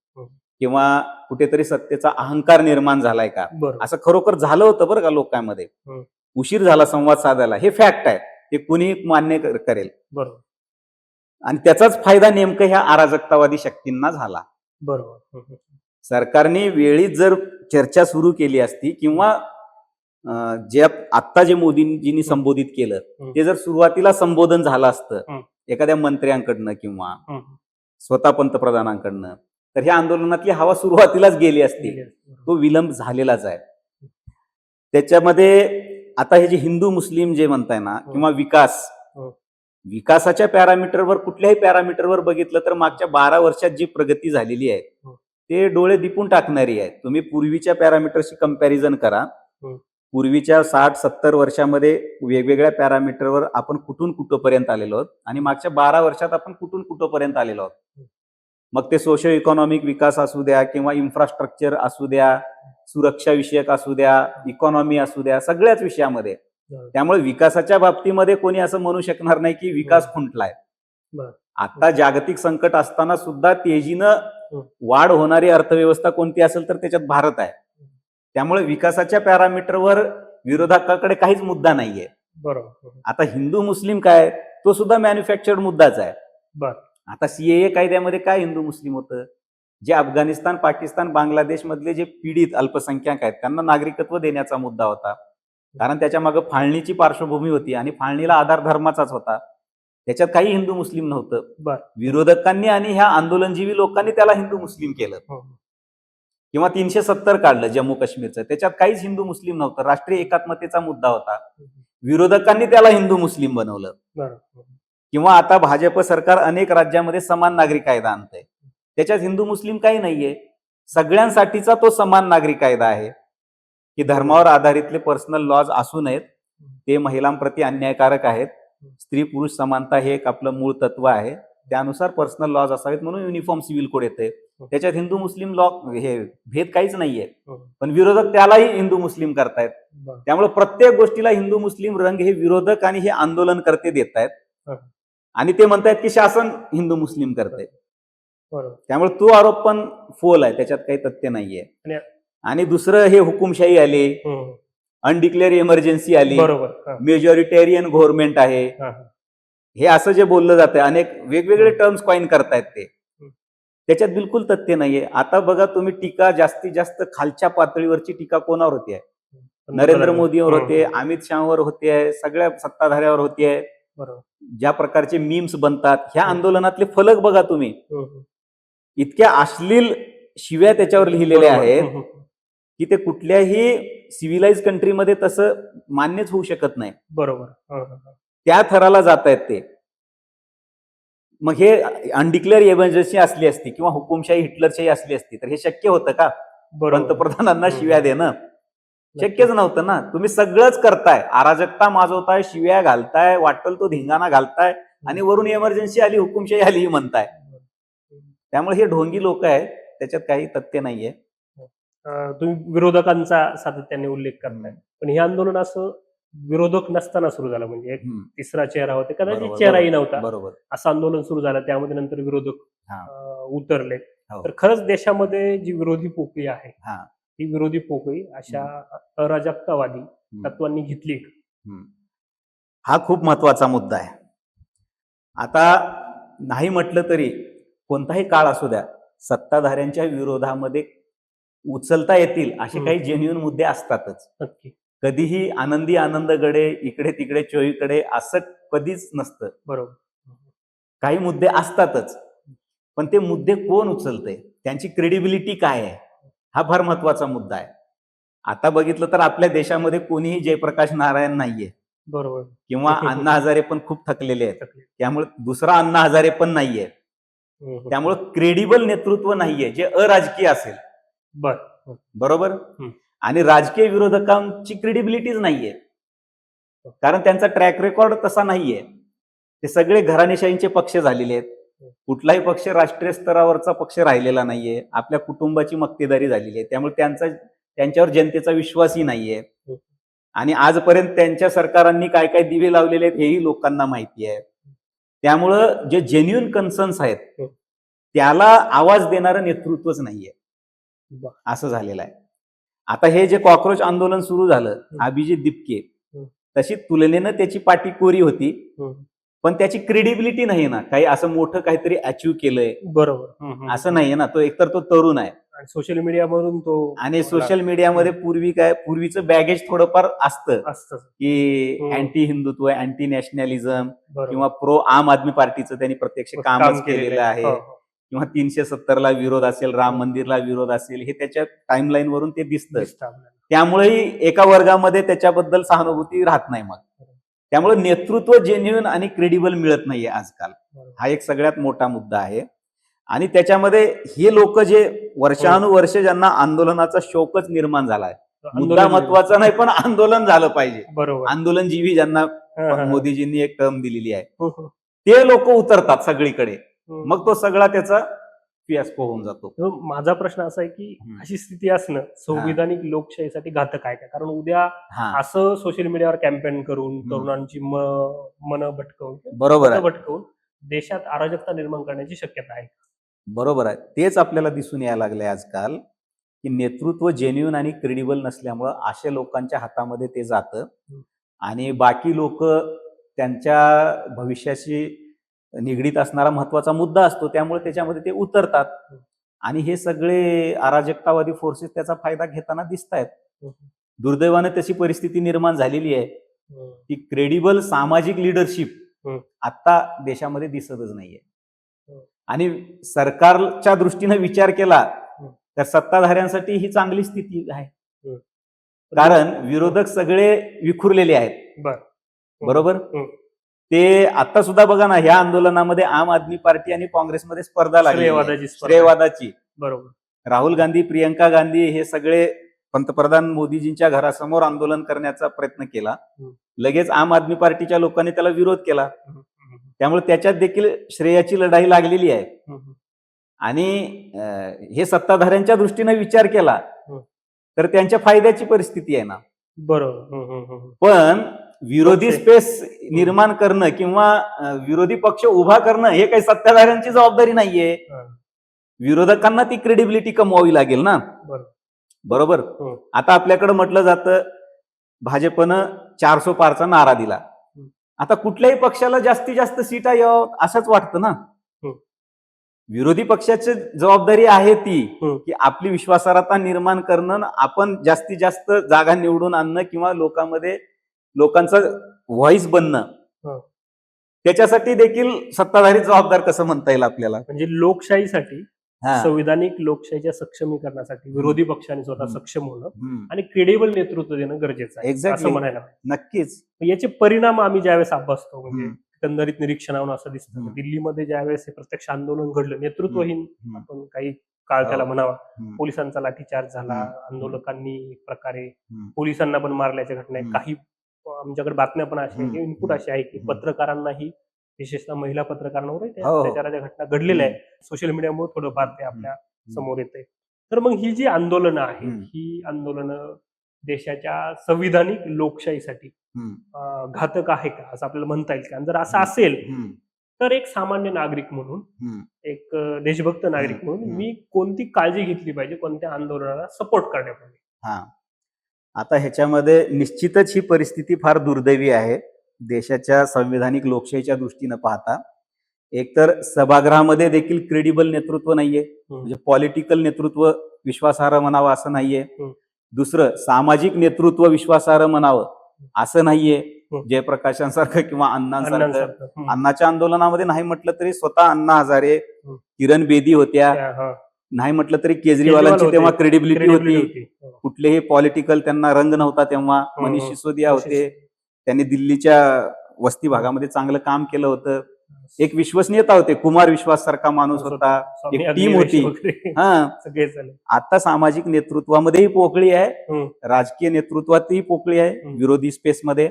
किंवा कुठेतरी सत्तेचा अहंकार निर्माण झालाय का, असं खरोखर झालं होतं बरं का लोकांमध्ये. उशीर झाला संवाद साधायला, हे फॅक्ट आहे, ते कुणी मान्य करेल. बरोबर. आणि त्याचाच फायदा नेमकं ह्या अराजकतावादी शक्तींना झाला. बरोबर. सरकारने वेळीच जर चर्चा सुरू केली असती, किंवा जे आता जे मोदींजींनी संबोधित केलं ते जर सुरुवातीला संबोधन झालं असतं एखाद्या मंत्र्यांकडनं किंवा स्वतः पंतप्रधानांकडनं, तर ह्या आंदोलनातली हवा सुरुवातीलाच गेली असती. तो विलंब झालेलाच आहे. त्याच्यामध्ये आता हे जे हिंदू मुस्लिम जे म्हणताय ना, किंवा विकासाच्या पॅरामीटरवर, कुठल्याही पॅरामीटरवर बघितलं तर मागच्या 12 वर्षात जी प्रगती झालेली आहे ते डोळे दिपून टाकणारी आहे. तुम्ही पूर्वीच्या पॅरामीटरशी कंपॅरिझन करा. पूर्वीच्या 60-70 वर्षामध्ये वेगवेगळ्या पॅरामीटरवर आपण कुठून कुठंपर्यंत आलेलो आहोत, आणि मागच्या 12 वर्षात आपण कुठून कुठंपर्यंत आलेलो आहोत. मग ते सोशो इकॉनॉमिक विकास असू द्या, किंवा इन्फ्रास्ट्रक्चर असू द्या, सुरक्षा विषयक असू द्या, इकॉनॉमी असू द्या, सगळ्याच विषयामध्ये. त्यामुळे विकासाच्या बाबतीमध्ये कोणी असं म्हणू शकणार नाही की विकास खुंटलाय. आता जागतिक संकट असताना सुद्धा तेजीनं वाढ होणारी अर्थव्यवस्था कोणती असेल तर त्याच्यात भारत आहे. त्यामुळे विकासाच्या पॅरामीटरवर विरोधकाकडे काहीच मुद्दा नाहीये. बरोबर. आता हिंदू मुस्लिम काय, तो सुद्धा मॅन्युफॅक्चर्ड मुद्दाच आहे. आता सीएए कायद्यामध्ये काय हिंदू मुस्लिम होतं? जे अफगाणिस्तान, पाकिस्तान, बांगलादेश मधले जे पीडित अल्पसंख्याक आहेत त्यांना नागरिकत्व देण्याचा मुद्दा होता, कारण त्याच्या मागे फाळणीची पार्श्वभूमी होती आणि फाळणीला आधार धर्माचाच होता. त्याच्यात काही हिंदू मुस्लिम नव्हतं. विरोधकांनी आणि ह्या आंदोलनजीवी लोकांनी त्याला हिंदू मुस्लिम केलं, किंवा 370 काढलं जम्मू काश्मीरचं, त्याच्यात काहीच हिंदू मुस्लिम नव्हतं. राष्ट्रीय एकात्मतेचा मुद्दा होता, विरोधकांनी त्याला हिंदू मुस्लिम बनवलं. किंवा आता भाजप सरकार अनेक राज्यामध्ये समान नागरी कायदा आणतंय, त्याच्यात हिंदू मुस्लिम काही नाहीये. सगळ्यांसाठीचा तो समान नागरी कायदा आहे की धर्मावर आधारितले पर्सनल लॉज असू नयेत, ते महिलांप्रती अन्यायकारक आहेत. स्त्री पुरुष समानता हे एक आपलं मूळ तत्व आहे, त्यानुसार पर्सनल लॉज असावेत म्हणून युनिफॉर्म सिव्हिल कोड येते. त्याच्यात हिंदू मुस्लिम लॉ हे भेद काहीच नाहीये, पण विरोधक त्यालाही हिंदू मुस्लिम करतायत. त्यामुळे प्रत्येक गोष्टीला हिंदू मुस्लिम रंग हे विरोधक आणि हे आंदोलनकर्ते देत आहेत, आणि ते म्हणतायत की शासन हिंदू मुस्लिम करते. त्यामुळे तो आरोप पण फोल आहे, त्याच्यात काही तथ्य नाहीये. आणि दुसरं, हे हुकुमशाही आली, अनडिक्लेअर इमर्जन्सी आली, मेजॉरिटेरियन गव्हर्नमेंट आहे, हे असं जे बोललं जातंय, अनेक वेगवेगळे टर्म्स कॉइन करतायत ते, त्याच्यात बिलकुल तथ्य नाहीये. आता बघा तुम्ही, टीका जास्तीत जास्त खालच्या पातळीवरची टीका कोणावर होती आहे? नरेंद्र मोदीवर होते, अमित शहावर होते, सगळ्या सत्ताधाऱ्यावर होते. ज्या प्रकारचे मीम्स बनतात, ह्या आंदोलनातले फलक बघा तुम्ही, इतक्या अश्लील शिव्या त्याच्यावर लिहिलेल्या आहेत की ते कुठल्याही सिव्हिलाइज कंट्रीमध्ये तसं मान्यच होऊ शकत नाही. बरोबर. त्या थराला जात आहेत ते. मग हे अनडिक्लेअर इमर्जन्सी असली असती किंवा हुकुमशाही हिटलरशाही असली असती तर हे शक्य होतं का? पंतप्रधानांना शिव्या देणं. शक्यच नव्हतं ना. तुम्ही सगळंच करताय, अराजकता माजवताय, शिव्या घालताय, वाटल तो धिंगाणा घालताय आणि वरून इमर्जन्सी आली, हुकुमशाही आली म्हणताय. त्यामुळे हे ढोंगी लोक आहेत, त्याच्यात काही तथ्य नाहीये. तुम्ही विरोधकांचा सातत्याने उल्लेख करताय, पण हे आंदोलन असं विरोधक नसताना सुरू झालं, म्हणजे एक तिसरा चेहरा होते, कदाचित बरोबर, चेहराही नव्हता, बरोबर. असं आंदोलन सुरू झालं. त्यामध्ये नंतर विरोधक उतरले. हो. तर खरंच देशामध्ये जी विरोधी पोकळी आहे, हा. ती विरोधी पोकळी अशा अराजकतावादी तत्वांनी घेतली. हा खूप महत्वाचा मुद्दा आहे. आता नाही म्हटलं तरी कोणताही काळ असू द्या, सत्ताधाऱ्यांच्या विरोधामध्ये उचलता येतील असे काही जेन्युइन मुद्दे असतातच. नक्की. कधीही आनंदी आनंदगडे, इकडे तिकडे चोहीकडे असं कधीच नसतं. बरोबर. काही मुद्दे असतातच, पण ते मुद्दे कोण उचलते, त्यांची क्रेडिबिलिटी काय आहे, हा फार महत्वाचा मुद्दा आहे. आता बघितलं तर आपल्या देशामध्ये कोणीही जयप्रकाश नारायण नाहीये. बरोबर. किंवा अण्णा हजारे पण खूप थकलेले आहेत, त्यामुळे दुसरा अण्णा हजारे पण नाहीये. त्यामुळे क्रेडिबल नेतृत्व नाहीये जे अराजकीय असेल. बरोबर. आणि राजकीय विरोधकांची क्रेडिबिलिटीच नाहीये, कारण त्यांचा ट्रॅक रेकॉर्ड तसा नाहीये. ते सगळे घराणेशाहींचे पक्ष झालेले आहेत. कुठलाही पक्ष राष्ट्रीय स्तरावरचा पक्ष राहिलेला नाहीये. आपल्या कुटुंबाची मक्तेदारी झालेली आहे, त्यामुळे त्यांच्यावर जनतेचा विश्वासही नाहीये. आणि आजपर्यंत त्यांच्या सरकारांनी काय काय दिवे लावलेले आहेत हेही लोकांना माहिती आहे. त्यामुळं जे जेन्युइन कन्सर्न्स आहेत त्याला आवाज देणारं नेतृत्वच नाहीये, असं झालेलं आहे. आता हे जे कॉक्रोच आंदोलन सुरू झालं, अभिजित दिपके, तशी तुलनेनं त्याची पाठी कोरी होती, पण त्याची क्रेडिबिलिटी नाही ना. काही असं मोठं काहीतरी अचीव्ह केलंय, बरोबर, असं नाहीये ना. तो एकतर तो तरुण आहे सोशल मीडियामधून तो, आणि सोशल मीडियामध्ये पूर्वीचं बॅगेज थोडंफार असतं की अँटी हिंदुत्व, अँटी नॅशनॅलिझम किंवा प्रो आम आदमी पार्टीचं त्यांनी प्रत्यक्ष कामच केलेलं आहे, किंवा 370ला विरोध असेल, राम मंदिरला विरोध असेल, हे त्याच्या टाइमलाईन वरून ते दिसतं. त्यामुळेही एका वर्गामध्ये त्याच्याबद्दल सहानुभूती राहत नाही. मग त्यामुळे नेतृत्व जेन्युइन आणि क्रेडिबल मिळत नाहीये आजकाल. हा एक सगळ्यात मोठा मुद्दा आहे. आणि त्याच्यामध्ये हे लोक जे वर्षानुवर्ष ज्यांना आंदोलनाचा शौकच निर्माण झालाय, मुद्दा महत्वाचा नाही पण आंदोलन झालं पाहिजे, आंदोलनजीवी ज्यांना मोदीजींनी एक टर्म दिलेली आहे, ते लोक उतरतात सगळीकडे. मग तो सगळा त्याचा फियास्को होऊन जातो. माझा प्रश्न असा आहे की अशी स्थिती असणं संविधानिक लोकशाहीसाठी घातक आहे का? कारण उद्या असं सोशल मीडियावर कॅम्पेन करून तरुणांची मन भटकवून देशात अराजकता निर्माण करण्याची शक्यता आहे. बरोबर आहे. तेच आपल्याला दिसून यायला लागलंय आजकाल की नेतृत्व जेन्युइन आणि क्रेडिबल नसल्यामुळं अशा लोकांच्या हातामध्ये ते जातं आणि बाकी लोक त्यांच्या भविष्याशी निगडीत असणारा महत्वाचा मुद्दा असतो, त्यामुळे त्याच्यामध्ये ते उतरतात. आणि हे सगळे अराजकतावादी फोर्सेस त्याचा फायदा घेताना दिसत आहेत. दुर्दैवाने तशी परिस्थिती निर्माण झालेली आहे की क्रेडिबल सामाजिक लिडरशिप आता देशामध्ये दिसतच नाहीये. आणि सरकारच्या दृष्टीने विचार केला तर सत्ताधाऱ्यांसाठी ही चांगली स्थिती आहे, कारण विरोधक सगळे विखुरलेले आहेत. बरोबर. ते आता सुद्धा बघा ना, ह्या आंदोलनामध्ये आम आदमी पार्टी आणि काँग्रेसमध्ये स्पर्धा लागली, श्रेयवादाची. बरोबर. राहुल गांधी, प्रियंका गांधी हे सगळे पंतप्रधान मोदीजींच्या घरासमोर आंदोलन करण्याचा प्रयत्न केला. लगेच आम आदमी पार्टीच्या लोकांनी त्याला विरोध केला. त्यामुळे त्याच्यात देखील श्रेयाची लढाई लागलेली आहे. आणि हे सत्ताधाऱ्यांच्या दृष्टीने विचार केला तर त्यांच्या फायद्याची परिस्थिती आहे ना. बरोबर. पण विरोधी स्पेस निर्माण करणं किंवा विरोधी पक्ष उभा करणं हे काही सत्ताधाऱ्यांची जबाबदारी नाहीये. विरोधकांना ती क्रेडिबिलिटी कमवावी लागेल ना. बरोबर. आता आपल्याकडे म्हटलं जातं भाजपनं 400 पारचा नारा दिला. आता कुठल्याही पक्षाला जास्तीत जास्त सीटा यावं असंच वाटतं ना. विरोधी पक्षाची जबाबदारी आहे ती की आपली विश्वासार्हता निर्माण करणं, आपण जास्तीत जास्त जागा निवडून आणणं किंवा लोकांचा व्हॉइस बनणं. त्याच्यासाठी देखील सत्ताधारी जबाबदार कसं म्हणता येईल आपल्याला. म्हणजे लोकशाहीसाठी, संविधानिक लोकशाहीच्या सक्षमीकरणासाठी विरोधी पक्षांनी स्वतः सक्षम होणं आणि क्रेडिबल नेतृत्व देणं गरजेचं आहे, असं म्हणायला. नक्कीच. याचे परिणाम आम्ही ज्यावेळेस अभ्यासतो, म्हणजे एकंदरीत निरीक्षणावरून असं दिसतं दिल्लीमध्ये ज्यावेळेस हे प्रत्यक्ष आंदोलन घडलं, नेतृत्वहीन आपण काही काळ त्याला हो. म्हणावा. हम्म. पोलिसांचा लाठीचार्ज झाला, हम्म. आंदोलकांनी एक प्रकारे हम्म. पोलिसांना पण मारल्याच्या घटना आहेत. हम्म. काही आमच्याकडे बातम्या पण अशा हम्म. इनपुट असे आहे की हम्म. पत्रकारांनाही, विशेषतः महिला पत्रकारांवर त्या हो. अत्याचाराच्या घटना घडलेल्या आहेत. सोशल मीडियामुळे थोडंफार ते आपल्या समोर येते. तर मग ही जी आंदोलनं आहेत, हम्म. ही आंदोलनं देशाच्या संविधानिक लोकशाहीसाठी घातक आहे का, असं आपल्याला म्हणता येईल का? आणि जर असं असेल हम्म. तर एक सामान्य नागरिक म्हणून, हम्म. एक देशभक्त नागरिक म्हणून हम्म. मी कोणती काळजी घेतली पाहिजे, कोणत्या आंदोलनाला सपोर्ट करण्यापूर्वी? हा, आता ह्याच्यामध्ये निश्चितच ही परिस्थिती फार दुर्दैवी आहे देशाच्या संविधानिक लोकशाहीच्या दृष्टीनं पाहता. एकतर सभागृहामध्ये देखील क्रेडिबल नेतृत्व नाहीये, म्हणजे पॉलिटिकल नेतृत्व विश्वासार्ह म्हणावं असं नाहीये. दुसरं, सामाजिक नेतृत्व विश्वासार्ह म्हणावं असं नाहीये. जयप्रकाशांसारखं किंवा अण्णांसारखं. अण्णाच्या आंदोलनामध्ये नाही म्हटलं तरी स्वतः अण्णा हजारे, किरण बेदी होत्या, नाही म्हटलं तरी केजरीवालांची तेव्हा क्रेडिबिलिटी होती. कुठलेही पॉलिटिकल त्यांना रंग नव्हता तेव्हा. मनीष सिसोदिया होते, त्यांनी दिल्लीच्या वस्ती भागामध्ये चांगलं काम केलं होतं. एक विश्वसनीयता होते. कुमार विश्वास सारखा माणूस होता, एक टीम होती. आता सामाजिक नेतृत्वामध्येही पोकळी आहे, राजकीय नेतृत्वातही पोकळी आहे, विरोधी स्पेसमध्ये.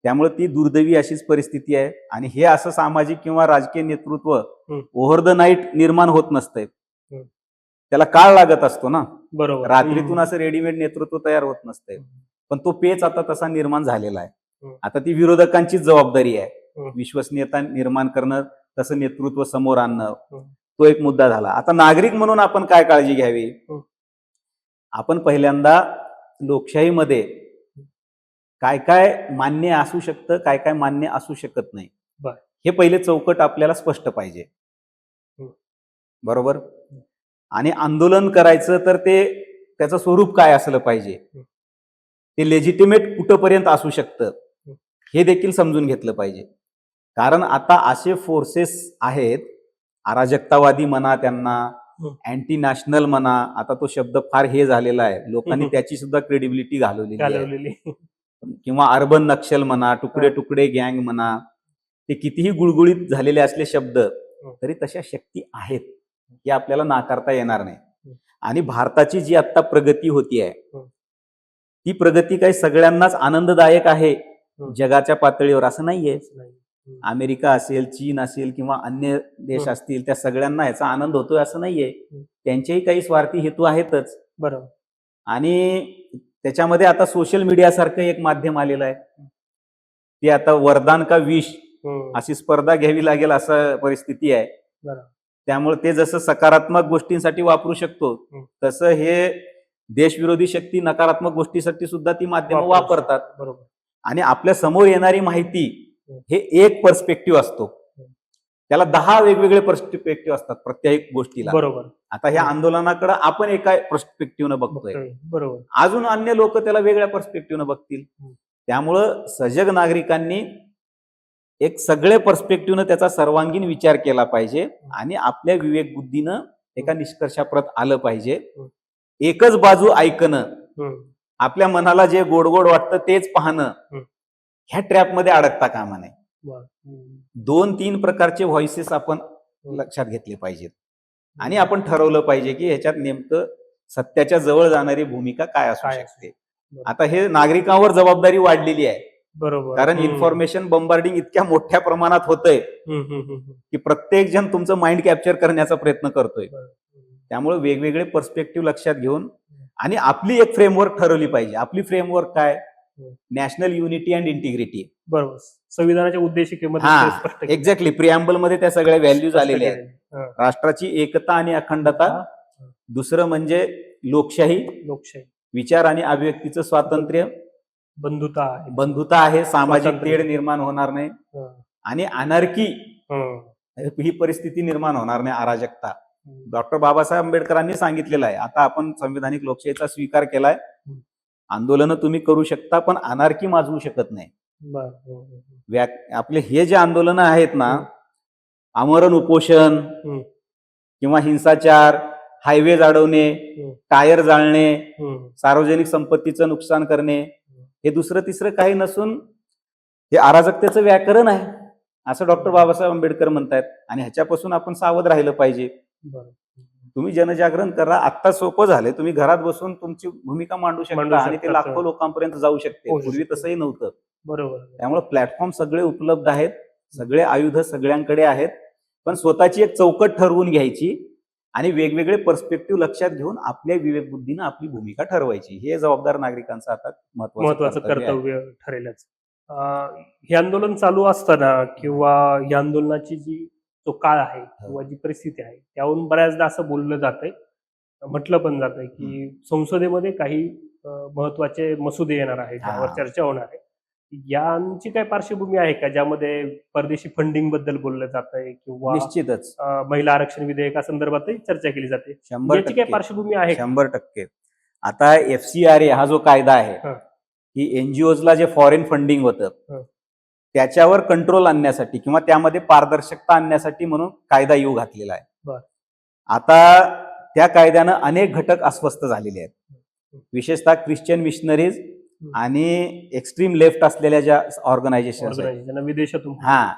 त्यामुळे ती दुर्दैवी अशीच परिस्थिती आहे. आणि हे असं सामाजिक किंवा राजकीय नेतृत्व ओव्हर द नाईट निर्माण होत नसतंय, त्याला काळ लागत असतो ना. बरोबर, रात्रीतून असं रेडीमेड नेतृत्व तयार होत नसतंय. पण तो पेच आता तसा निर्माण झालेला आहे. आता ती विरोधकांचीच जबाबदारी आहे, विश्वसनीयता निर्माण करणं, तसं नेतृत्व समोर आणणं. तो एक मुद्दा झाला. आता नागरिक म्हणून आपण काय काळजी घ्यावी? आपण पहिल्यांदा लोकशाहीमध्ये काय काय मान्य असू शकतं, काय काय मान्य असू शकत नाही, हे पहिले चौकट आपल्याला स्पष्ट पाहिजे. बरोबर. आणि आंदोलन करायचं तर ते त्याचं स्वरूप काय असलं पाहिजे, ते लेजिटिमेट कुठंपर्यंत असू शकतं हे देखील समजून घेतलं पाहिजे. कारण आता असे फोर्सेस आहेत, अराजकतावादी म्हणा त्यांना, अँटी नॅशनल म्हणा, आता तो शब्द फार हे झालेला आहे, लोकांनी त्याची सुद्धा क्रेडिबिलिटी घालवलेली आहे. किंवा अर्बन नक्षल म्हणा, तुकडे तुकडे गँग म्हणा, ते कितीही गुळगुळीत झालेले असले शब्द तरी तशा शक्ती आहेत, हे आपल्याला नाकारता येणार नाही. आणि भारताची जी आता प्रगती होतीये, ती प्रगती काही सगळ्यांनाच आनंददायक आहे जगाच्या पातळीवर असं नाहीये. अमेरिका असेल, चीन असेल किंवा अन्य देश असतील, त्या सगळ्यांना याचा आनंद होतोय असं नाहीये. त्यांचेही काही स्वार्थी हेतू आहेतच. बरोबर. आणि त्याच्यामध्ये आता सोशल मीडिया सारखं एक माध्यम आलेलं आहे, ते आता वरदान का विष अशी स्पर्धा घ्यावी लागेल असं परिस्थिती आहे. त्यामुळे ते जसं सकारात्मक गोष्टींसाठी वापरू शकतो, तसं हे देशविरोधी शक्ती नकारात्मक गोष्टीसाठी सुद्धा ती माध्यम वापरतात. बरोबर. आणि आपल्या समोर येणारी माहिती हे एक पर्स्पेक्टिव्ह असतो, त्याला 10 वेगवेगळे पर्स्पेक्टिव्ह असतात प्रत्येक गोष्टीला. बरोबर. आता ह्या आंदोलनाकडे आपण एका पर्स्पेक्टिव्हनं बघतोय, बरोबर, अजून अन्य लोक त्याला वेगळ्या पर्स्पेक्टिव्हनं बघतील. त्यामुळं सजग नागरिकांनी एक सगळे पर्स्पेक्टिव्हनं त्याचा सर्वांगीण विचार केला पाहिजे आणि आपल्या विवेक बुद्धीनं एका निष्कर्षाप्रत आलं पाहिजे. एकच बाजू ऐकणं, आपल्या मनाला जे गोड गोड वाटतं तेच पाहणं, ह्या ट्रॅपमध्ये अडकता कामा नये. 2-3 प्रकारचे व्हॉइसेस आपण लक्षात घेतले पाहिजेत आणि आपण ठरवलं पाहिजे की ह्याच्यात नेमकं सत्याच्या जवळ जाणारी भूमिका काय असू शकते. आता हे नागरिकांवर जबाबदारी वाढलेली आहे. बरोबर. कारण इन्फॉर्मेशन बंबार्डिंग इतक्या मोठ्या प्रमाणात होतंय की प्रत्येक जण तुमचं माइंड कॅप्चर करण्याचा प्रयत्न करतोय. त्यामुळे वेगवेगळे पर्स्पेक्टिव्ह लक्षात घेऊन आणि आपली एक फ्रेमवर्क ठरवली पाहिजे. आपली फ्रेमवर्क काय? National unity and integrity. बरोबर. संविधानाच्या उद्देशिकेमध्ये एक्झॅक्टली प्रिअम्बल मध्ये त्या सगळ्या व्हॅल्यूज आलेल्या आहेत. राष्ट्राची एकता आणि अखंडता, दुसरं म्हणजे लोकशाही, विचार आणि अभिव्यक्तीचं स्वातंत्र्य, बंधुता आहे, सामाजिक तेढ निर्माण होणार नाही आणि अनार्की ही परिस्थिती निर्माण होणार नाही, अराजकता. डॉक्टर बाबासाहेब आंबेडकरांनी सांगितलेलं आहे. आता आपण संविधानिक लोकशाहीचा स्वीकार केलाय, आंदोलनं तुम्ही करू शकता पण अनार्की माजवू शकत नाही. आपले हे जे आंदोलनं आहेत ना, आमरण उपोषण किंवा हिंसाचार, हायवे अडवणे, टायर जाळणे, सार्वजनिक संपत्तीचं नुकसान करणे, हे दुसरं तिसरं काही नसून हे अराजकतेचं व्याकरण आहे असं डॉक्टर बाबासाहेब आंबेडकर म्हणतात. आणि ह्याच्यापासून आपण सावध राहिलं पाहिजे. तुम्ही जनजागरण करा. आता सोपं झालंय, तुम्ही घरात बसून तुमची भूमिका मांडू मांडू शकता आणि ते शकता. लाखो लोकांपर्यंत जाऊ शकते. पोहोचू पूर्वी शकते. तसंही नव्हतं. बरोबर. त्यामुळे प्लॅटफॉर्म सगळे उपलब्ध आहेत, सगळे आयुध सगळ्यांकडे आहेत, पण स्वतःची एक चौकट ठरवून घ्यायची आणि वेगवेगळे पर्स्पेक्टिव्ह लक्षात घेऊन आपल्या विवेकबुद्धीनं आपली भूमिका ठरवायची. हे जबाबदार नागरिकांचं आता महत्वाचं कर्तव्य आहे. कर्तव्य ठरेलच. हे आंदोलन चालू असताना किंवा या आंदोलनाची जी तो काळ आहे किंवा जी परिस्थिती आहे त्यावरून बऱ्याचदा असं बोललं जातंय, म्हटलं पण जातंय की संसदेमध्ये काही महत्वाचे मसुदे येणार आहेत ज्यावर हा. चर्चा होणार आहे. यांची काय पार्श्वभूमी आहे का ज्यामध्ये परदेशी फंडिंग बद्दल बोललं जातंय किंवा निश्चितच महिला आरक्षण विधेयकासंदर्भातही चर्चा केली जाते. 100% याची काय पार्श्वभूमी आहे का? 100%. आता FCRA हा जो कायदा आहे हा. की एनजीओजला जे फॉरेन फंडिंग होतं हा. त्याच्यावर कंट्रोल आणण्यासाठी किंवा त्यामध्ये पारदर्शकता आणण्यासाठी म्हणून कायदा येऊ घातलेला आहे. बरं. आता त्या कायद्यानं अनेक घटक अस्वस्थ झालेले आहेत. विशेषतः ख्रिश्चन मिशनरीज आणि एक्स्ट्रीम लेफ्ट असलेल्या ज्या ऑर्गनायझेशन आहेत, ज्यांना विदेशातून हा,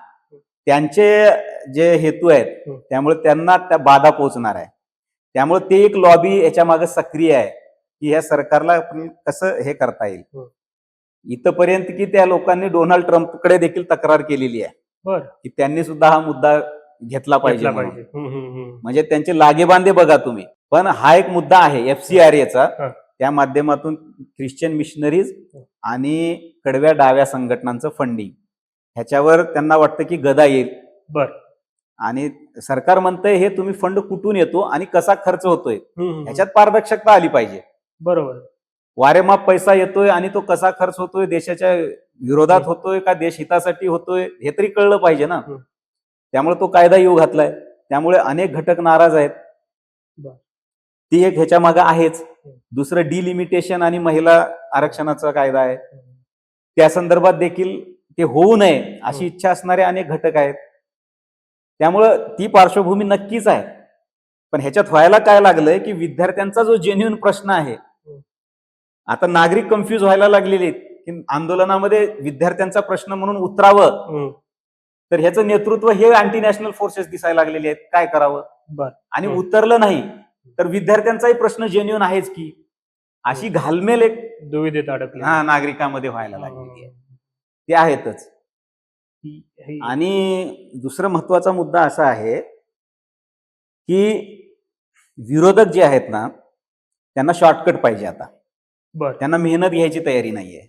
त्यांचे जे हेतू आहेत त्यामुळे त्यांना त्या बाधा पोहोचणार आहे. त्यामुळे ते एक लॉबी याच्या मागे सक्रिय आहे की ह्या सरकारला आपण कसं हे करता येईल. इथपर्यंत की त्या लोकांनी डोनाल्ड ट्रम्पकडे देखील तक्रार केलेली आहे बरं की त्यांनी सुद्धा हा मुद्दा घेतला पाहिजे म्हणून. पाहिजे. म्हणजे त्यांचे लागेबांधे बघा तुम्ही. पण हा एक मुद्दा आहे FCRAचा. त्या माध्यमातून ख्रिश्चन मिशनरीज आणि कडव्या डाव्या संघटनांचं फंडिंग ह्याच्यावर त्यांना वाटतं की गदा येईल. बरं. आणि सरकार म्हणतंय हे तुम्ही फंड कुठून येतो आणि कसा खर्च होतोय ह्याच्यात बरोबर. पारदर्शकता आली पाहिजे. वारेमाप पैसा येतोय आणि तो कसा खर्च होतोय, देशाच्या विरोधात होतोय का देश हितासाठी होतोय हे तरी कळलं पाहिजे ना. त्यामुळे तो कायदा येऊ घातलाय. त्यामुळे अनेक घटक नाराज आहेत. ती एक ह्याच्या मागे आहेच. दुसरं डिलिमिटेशन आणि महिला आरक्षणाचा कायदा आहे, त्या संदर्भात देखील ते होऊ नये अशी इच्छा असणारे अनेक घटक आहेत. त्यामुळं ती पार्श्वभूमी नक्कीच आहे. पण ह्याच्यात व्हायला काय लागलंय की विद्यार्थ्यांचा जो जेन्युइन प्रश्न आहे, आता नागरिक कन्फ्युज व्हायला लागलेले आहेत की आंदोलनामध्ये विद्यार्थ्यांचा प्रश्न म्हणून उतरावं तर ह्याचं नेतृत्व हे अँटी नॅशनल फोर्सेस दिसायला लागलेले आहेत. काय करावं आणि उतरलं नाही तर विद्यार्थ्यांचाही प्रश्न जेन्युइन आहेच की, अशी घालमेल एक दुविधेत अडकले. नागरिकांमध्ये व्हायला लागलेली आहे. ते आहेतच. आणि दुसरा महत्वाचा मुद्दा असा आहे की विरोधक जे आहेत ना त्यांना शॉर्टकट पाहिजे. आता त्यांना मेहनत घ्यायची तयारी नाहीये.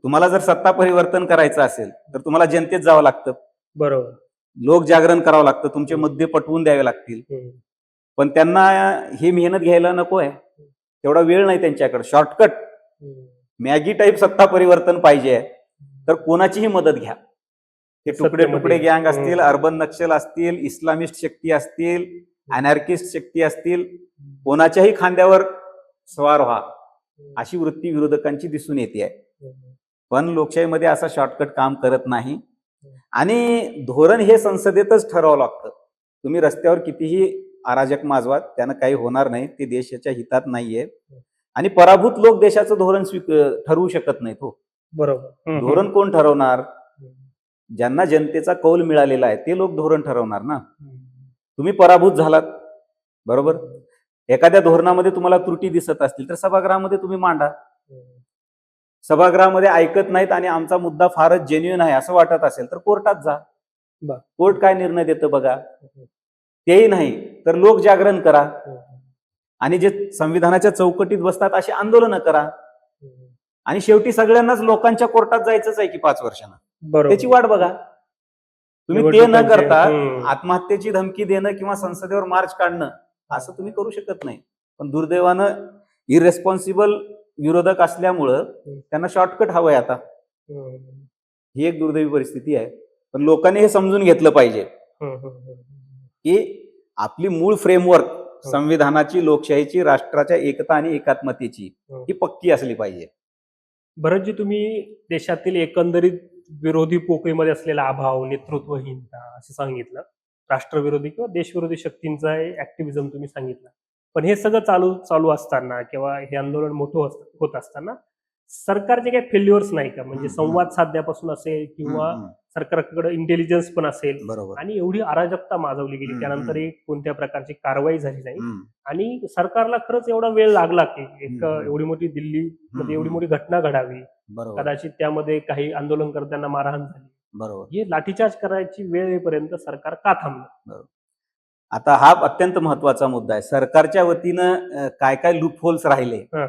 तुम्हाला जर सत्ता परिवर्तन करायचं असेल तर तुम्हाला जनतेत जावं लागतं. बरोबर. लोक जागरण करावं लागतं, तुमचे मुद्दे पटवून द्यावे लागतील. पण त्यांना ही मेहनत घ्यायला नको आहे, तेवढा वेळ नाही त्यांच्याकडे. शॉर्टकट मॅगी टाईप सत्ता परिवर्तन पाहिजे तर कोणाचीही मदत घ्या. ते तुकडे तुकडे गँग असतील, अर्बन नक्षल असतील, इस्लामिस्ट शक्ती असतील, अनार्किस्ट शक्ती असतील, कोणाच्याही खांद्यावर स्वार व्हा अशी वृत्ती विरोधकांची दिसून येते. पण लोकशाहीमध्ये असा शॉर्टकट काम करत नाही. आणि धोरण हे संसदेतच ठरवावं लागतं. तुम्ही रस्त्यावर कितीही अराजक माजवा, त्यानं काही होणार नाही. ते देशाच्या हितात नाहीये. आणि पराभूत लोक देशाचं धोरण ठरवू शकत नाहीत. हो बरोबर. धोरण कोण ठरवणार? ज्यांना जनतेचा कौल मिळालेला आहे ते लोक धोरण ठरवणार ना. तुम्ही पराभूत झालात, बरोबर. एखाद्या धोरणामध्ये तुम्हाला त्रुटी दिसत असतील तर सभागृहामध्ये तुम्ही मांडा. सभागृहामध्ये ऐकत नाहीत आणि आमचा मुद्दा फारच जेन्युइन आहे असं वाटत असेल तर कोर्टात जा. कोर्ट काय निर्णय देतं बघा. तेही नाही तर लोक जागरण करा आणि जे संविधानाच्या चौकटीत बसतात अशी आंदोलनं करा. आणि शेवटी सगळ्यांनाच लोकांच्या कोर्टात जायचंच आहे की 5 वर्षांना, त्याची वाट बघा. तुम्ही ते न करता आत्महत्येची धमकी देणं किंवा संसदेवर मार्च काढणं असं तुम्ही करू शकत नाही. पण दुर्दैवानं इरेस्पॉन्सिबल विरोधक असल्यामुळं त्यांना शॉर्टकट हवंय. आता ही एक दुर्दैवी परिस्थिती आहे. पण लोकांनी हे समजून घेतलं पाहिजे की आपली मूळ फ्रेमवर्क संविधानाची, लोकशाहीची, राष्ट्राच्या एकता आणि एकात्मतेची ही पक्की असली पाहिजे. भरतजी, तुम्ही देशातील एकंदरीत विरोधी पोकळीमध्ये असलेला अभाव, नेतृत्वहीनता असं सांगितलं, राष्ट्रविरोधी किंवा देशविरोधी शक्तींचा ऍक्टिव्हिजम तुम्ही सांगितलं. पण हे सगळं चालू असताना किंवा हे आंदोलन मोठं होत असताना सरकारचे काही फेल्युअर्स नाही का, म्हणजे हम्म. संवाद साधण्यापासून असेल किंवा सरकारकडे इंटेलिजन्स पण असेल, बरोबर. आणि एवढी अराजकता माजवली गेली, हम्म, त्यानंतरही कोणत्या प्रकारची कारवाई झाली नाही, हम्म, आणि सरकारला खरंच एवढा वेळ लागला की एक हम्म. एवढी मोठी दिल्लीमध्ये एवढी हम्म. मोठी घटना घडावी, बरोबर. कदाचित त्यामध्ये काही आंदोलनकर्त्यांना मारहाण झाली, बरोबर. हे लाठीचार्ज करायची वेळ येईपर्यंत सरकार का थांबलं? आता हा अत्यंत महत्वाचा मुद्दा आहे. सरकारच्या वतीनं काय काय लूप होल्स राहिले. हं.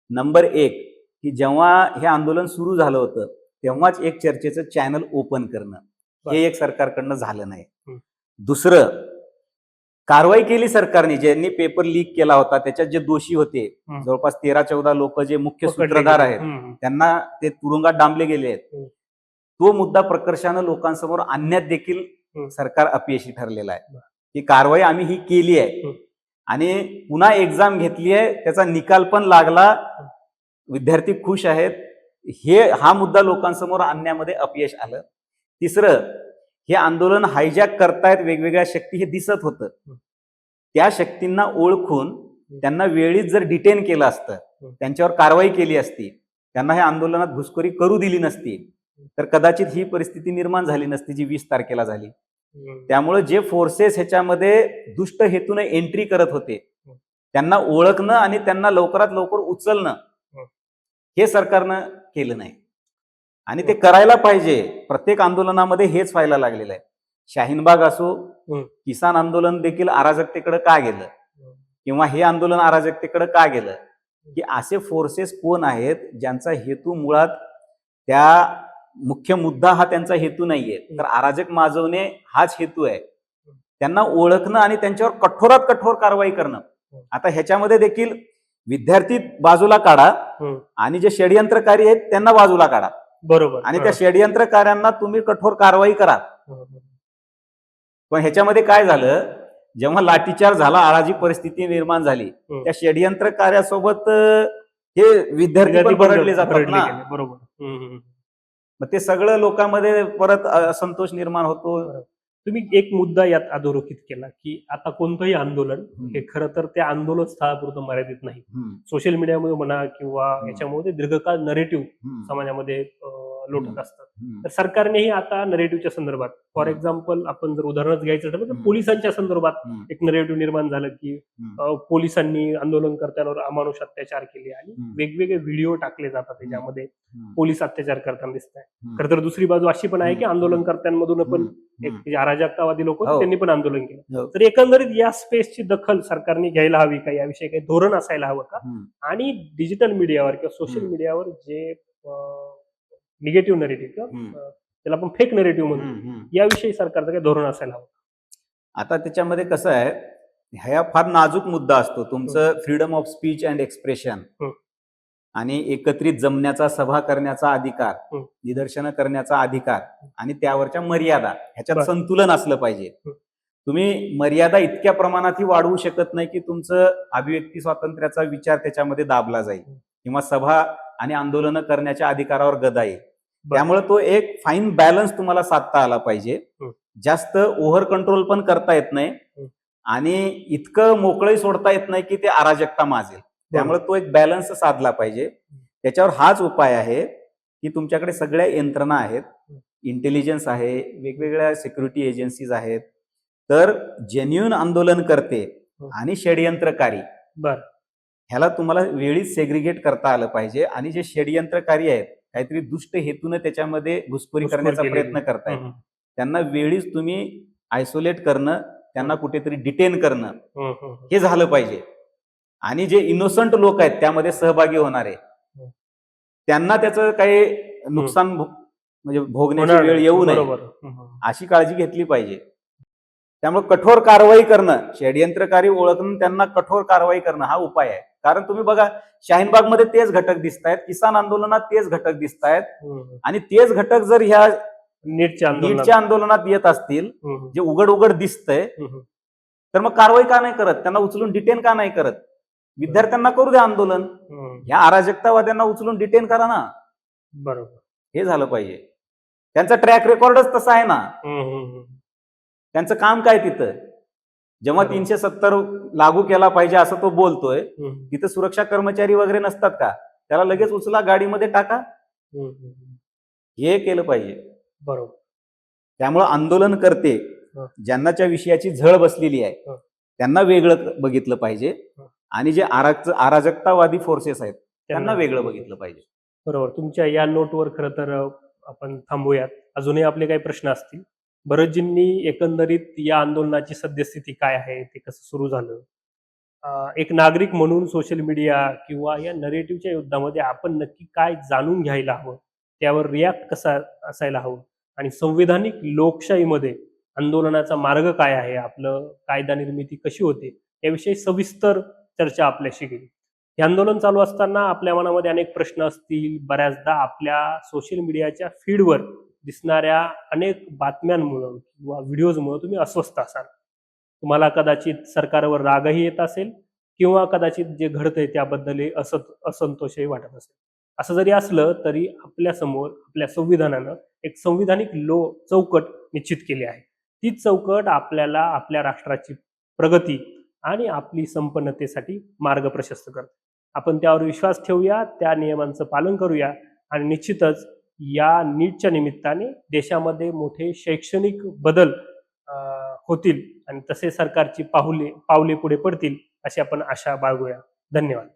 नंबर 1 की जेव्हा हे आंदोलन सुरू झालं होतं तेव्हाच एक चर्चेचं चॅनल ओपन करणं, बरं. हे एक सरकारकडनं झालं नाही. हं. दुसरं, कारवाई केली सरकारने, ज्यांनी पेपर लीक केला होता त्याच्यात जे दोषी होते हं. जवळपास 13-14 लोक जे मुख्य पकडले सूत्रधार गेले. आहेत हं. त्यांना ते तुरुंगात डांबले गेले आहेत. हं. तो मुद्दा प्रकर्षानं लोकांसमोर आणण्यात देखील हं. सरकार अपयशी ठरलेला आहे. बरं. ही कारवाई आम्ही ही केली आहे हं. आणि पुन्हा एक्झाम घेतली आहे, त्याचा निकाल पण लागला, विद्यार्थी खुश आहेत, हा मुद्दा लोकांसमोर आणण्यामध्ये अपयश आलं. तिसरं, हे आंदोलन हायजॅक करतायत वेगवेगळ्या शक्ती, हे दिसत होतं. त्या शक्तींना ओळखून त्यांना वेळीच जर डिटेन केलं असतं, त्यांच्यावर कारवाई केली असती, त्यांना हे आंदोलनात घुसखोरी करू दिली नसती, तर कदाचित ही परिस्थिती निर्माण झाली नसती जी 20 तारखेला झाली. त्यामुळे जे फोर्सेस ह्याच्यामध्ये दुष्ट हेतूने एंट्री करत होते त्यांना ओळखणं आणि त्यांना लवकरात लवकर उचलणं, हे सरकारनं केलं नाही. आणि ते करायला पाहिजे. प्रत्येक आंदोलनामध्ये हेच व्हायला लागलेलं आहे. शाहीनबाग असो, किसान आंदोलन देखील अराजकतेकडे का गेलं, किंवा हे आंदोलन अराजकतेकडे का गेलं, की असे फोर्सेस कोण आहेत ज्यांचा हेतू मुळात त्या मुख्य मुद्दा हा त्यांचा हेतू नाहीये, तर अराजक माजवणे हाच हेतू आहे. त्यांना ओळखणं आणि त्यांच्यावर कठोरात कठोर कारवाई करणं. आता ह्याच्यामध्ये देखील विद्यार्थी बाजूला काढा आणि जे षडयंत्रकारी आहेत त्यांना बाजूला काढा. बरोबर. आणि त्या षडयंत्रकाऱ्यांना तुम्ही कठोर कारवाई करा. पण ह्याच्यामध्ये काय झालं, जेव्हा लाठीचार्ज झाला, अराजक परिस्थिती निर्माण झाली, त्या षडयंत्रकार्यासोबत हे विद्यार्थी पण भरडले जातात ना. बरोबर. मग ते सगळं लोकांमध्ये परत असंतोष निर्माण होतो. तुम्ही एक मुद्दा यात अधोरेखित केला की आता कोणतंही आंदोलन हे खरं तर त्या आंदोलन स्थळापुरतं मर्यादित नाही. सोशल मीडियामध्ये म्हणा किंवा याच्यामध्ये दीर्घकाळ नरेटिव्ह समाजामध्ये लोटत असतात. तर सरकारनेही आता नरेटिव्हच्या संदर्भात, फॉर एक्झाम्पल आपण जर उदाहरणच घ्यायचं ठरलं तर पोलिसांच्या संदर्भात एक नरेटिव्ह निर्माण झालं की पोलिसांनी आंदोलनकर्त्यांवर अमानुष अत्याचार केले आणि वेगवेगळे व्हिडिओ टाकले जातात त्याच्यामध्ये पोलीस अत्याचार करताना दिसत आहे. खरं तर दुसरी बाजू अशी पण आहे की आंदोलनकर्त्यांमधून पण एक अराजकतावादी लोक त्यांनी पण आंदोलन केलं. तर एकंदरीत या स्पेसची दखल सरकारने घ्यायला हवी का, याविषयी काही धोरण असायला हवं का, आणि डिजिटल मीडियावर किंवा सोशल मीडियावर जे निगेटिव्ह नरेटिव्ह किंवा त्याला आपण फेक नरेटिव्ह म्हणतो, याविषयी सरकारचं काही धोरण असायला हवं? आता त्याच्यामध्ये कसं आहे, हा फार नाजूक मुद्दा असतो. तुमचं freedom of speech and expression आणि एकत्रित जमण्याचा, सभा करण्याचा अधिकार, निदर्शनं करण्याचा अधिकार आणि त्यावरच्या मर्यादा, ह्याच्यात संतुलन असलं पाहिजे. तुम्ही मर्यादा इतक्या प्रमाणातही वाढवू शकत नाही की तुमचं अभिव्यक्ती स्वातंत्र्याचा विचार त्याच्यामध्ये दाबला जाईल किंवा सभा आणि आंदोलनं करण्याच्या अधिकारावर गदा येईल. त्यामुळे तो एक फाईन बॅलन्स तुम्हाला साधता आला पाहिजे. जास्त ओव्हर कंट्रोल पण करता येत नाही आणि इतकं मोकळंही सोडता येत नाही की ते अराजकता माजेल. त्यामुळे तो एक बॅलन्स साधला पाहिजे. त्याच्यावर हाच उपाय आहे की तुमच्याकडे सगळ्या यंत्रणा आहेत, इंटेलिजन्स आहे, वेगवेगळ्या सिक्युरिटी एजन्सीज आहेत. तर जेन्युइन आंदोलन करते आणि षडयंत्रकारी, ह्याला तुम्हाला वेळीच सेग्रिगेट करता आलं पाहिजे. आणि जे षडयंत्रकारी आहेत, काहीतरी दुष्ट हेतूने त्याच्यामध्ये घुसखोरी करण्याचा प्रयत्न करतायत, त्यांना वेळीच तुम्ही आयसोलेट करणं, त्यांना कुठेतरी डिटेन करणं, हे झालं पाहिजे. आणि जे इनोसंट लोक आहेत त्यामध्ये सहभागी होणारे, त्यांना त्याचं काही नुकसान म्हणजे भोगण्याची वेळ येऊ नये, अशी काळजी घेतली पाहिजे. त्यामुळे कठोर कारवाई करणं, षडयंत्रकारी ओळखणं, त्यांना कठोर कारवाई करणं हा उपाय आहे. कारण तुम्ही बघा, शाहीनबागमध्ये तेच घटक दिसत आहेत, किसान आंदोलनात तेच घटक दिसत आहेत, आणि तेच घटक जर ह्या नीटच्या आंदोलनात येत असतील, जे उघड उघड दिसतंय, तर मग कारवाई का नाही करत? त्यांना उचलून डिटेन का नाही करत? विद्यार्थ्यांना करू द्या आंदोलन, ह्या अराजकतावाद्यांना उचलून डिटेन करा ना. बरोबर, हे झालं पाहिजे. त्यांचा ट्रॅक रेकॉर्डच तसा आहे ना. त्यांचं काम काय तिथं? जेव्हा 370 लागू केला पाहिजे असं तो बोलतोय, तिथं सुरक्षा कर्मचारी वगैरे नसतात का? त्याला लगेच उचला, गाडीमध्ये टाका, हम्म, हम्म, हम्म. हे केलं पाहिजे. बरोबर. त्यामुळं आंदोलन करते हं. ज्यांनाच्या विषयाची झळ बसलेली आहे हं. त्यांना वेगळं बघितलं पाहिजे हं. आणि जे अराजकतावादी फोर्सेस आहेत त्यांना वेगळं बघितलं पाहिजे. बरोबर. तुमच्या या नोटवर खरं तर आपण थांबूयात. अजूनही आपले काही प्रश्न असतील. भरतजींनी एकंदरीत या आंदोलनाची सद्यस्थिती काय आहे, ते कसं सुरू झालं, एक नागरिक म्हणून सोशल मीडिया किंवा या नरेटिव्हच्या युद्धामध्ये आपण नक्की काय जाणून घ्यायला हवं, त्यावर रिॲक्ट कसा असायला हवं आणि संविधानिक लोकशाहीमध्ये आंदोलनाचा मार्ग काय आहे, आपलं कायदा निर्मिती कशी होते, याविषयी सविस्तर चर्चा आपल्याशी केली. हे आंदोलन चालू असताना आपल्या मनामध्ये अनेक प्रश्न असतील. बऱ्याचदा आपल्या सोशल मीडियाच्या फीडवर दिसणाऱ्या अनेक बातम्यांमुळं किंवा व्हिडिओजमुळं तुम्ही अस्वस्थ असाल. तुम्हाला कदाचित सरकारवर रागही येत असेल किंवा कदाचित जे घडतंय त्याबद्दल असंतोषही वाटत असेल. असं जरी असलं तरी आपल्यासमोर आपल्या संविधानानं एक संविधानिक चौकट निश्चित केली आहे. तीच चौकट आपल्याला आपल्या राष्ट्राची प्रगती आणि आपली संपन्नतेसाठी मार्ग प्रशस्त करते. आपण त्यावर विश्वास ठेवूया, त्या नियमांचं पालन करूया आणि निश्चितच या नीटच्या निमित्ताने देशामध्ये मोठे शैक्षणिक बदल होतील आणि तसे सरकारची पावले पुढे पडतील अशी आपण आशा बाळगूया. धन्यवाद.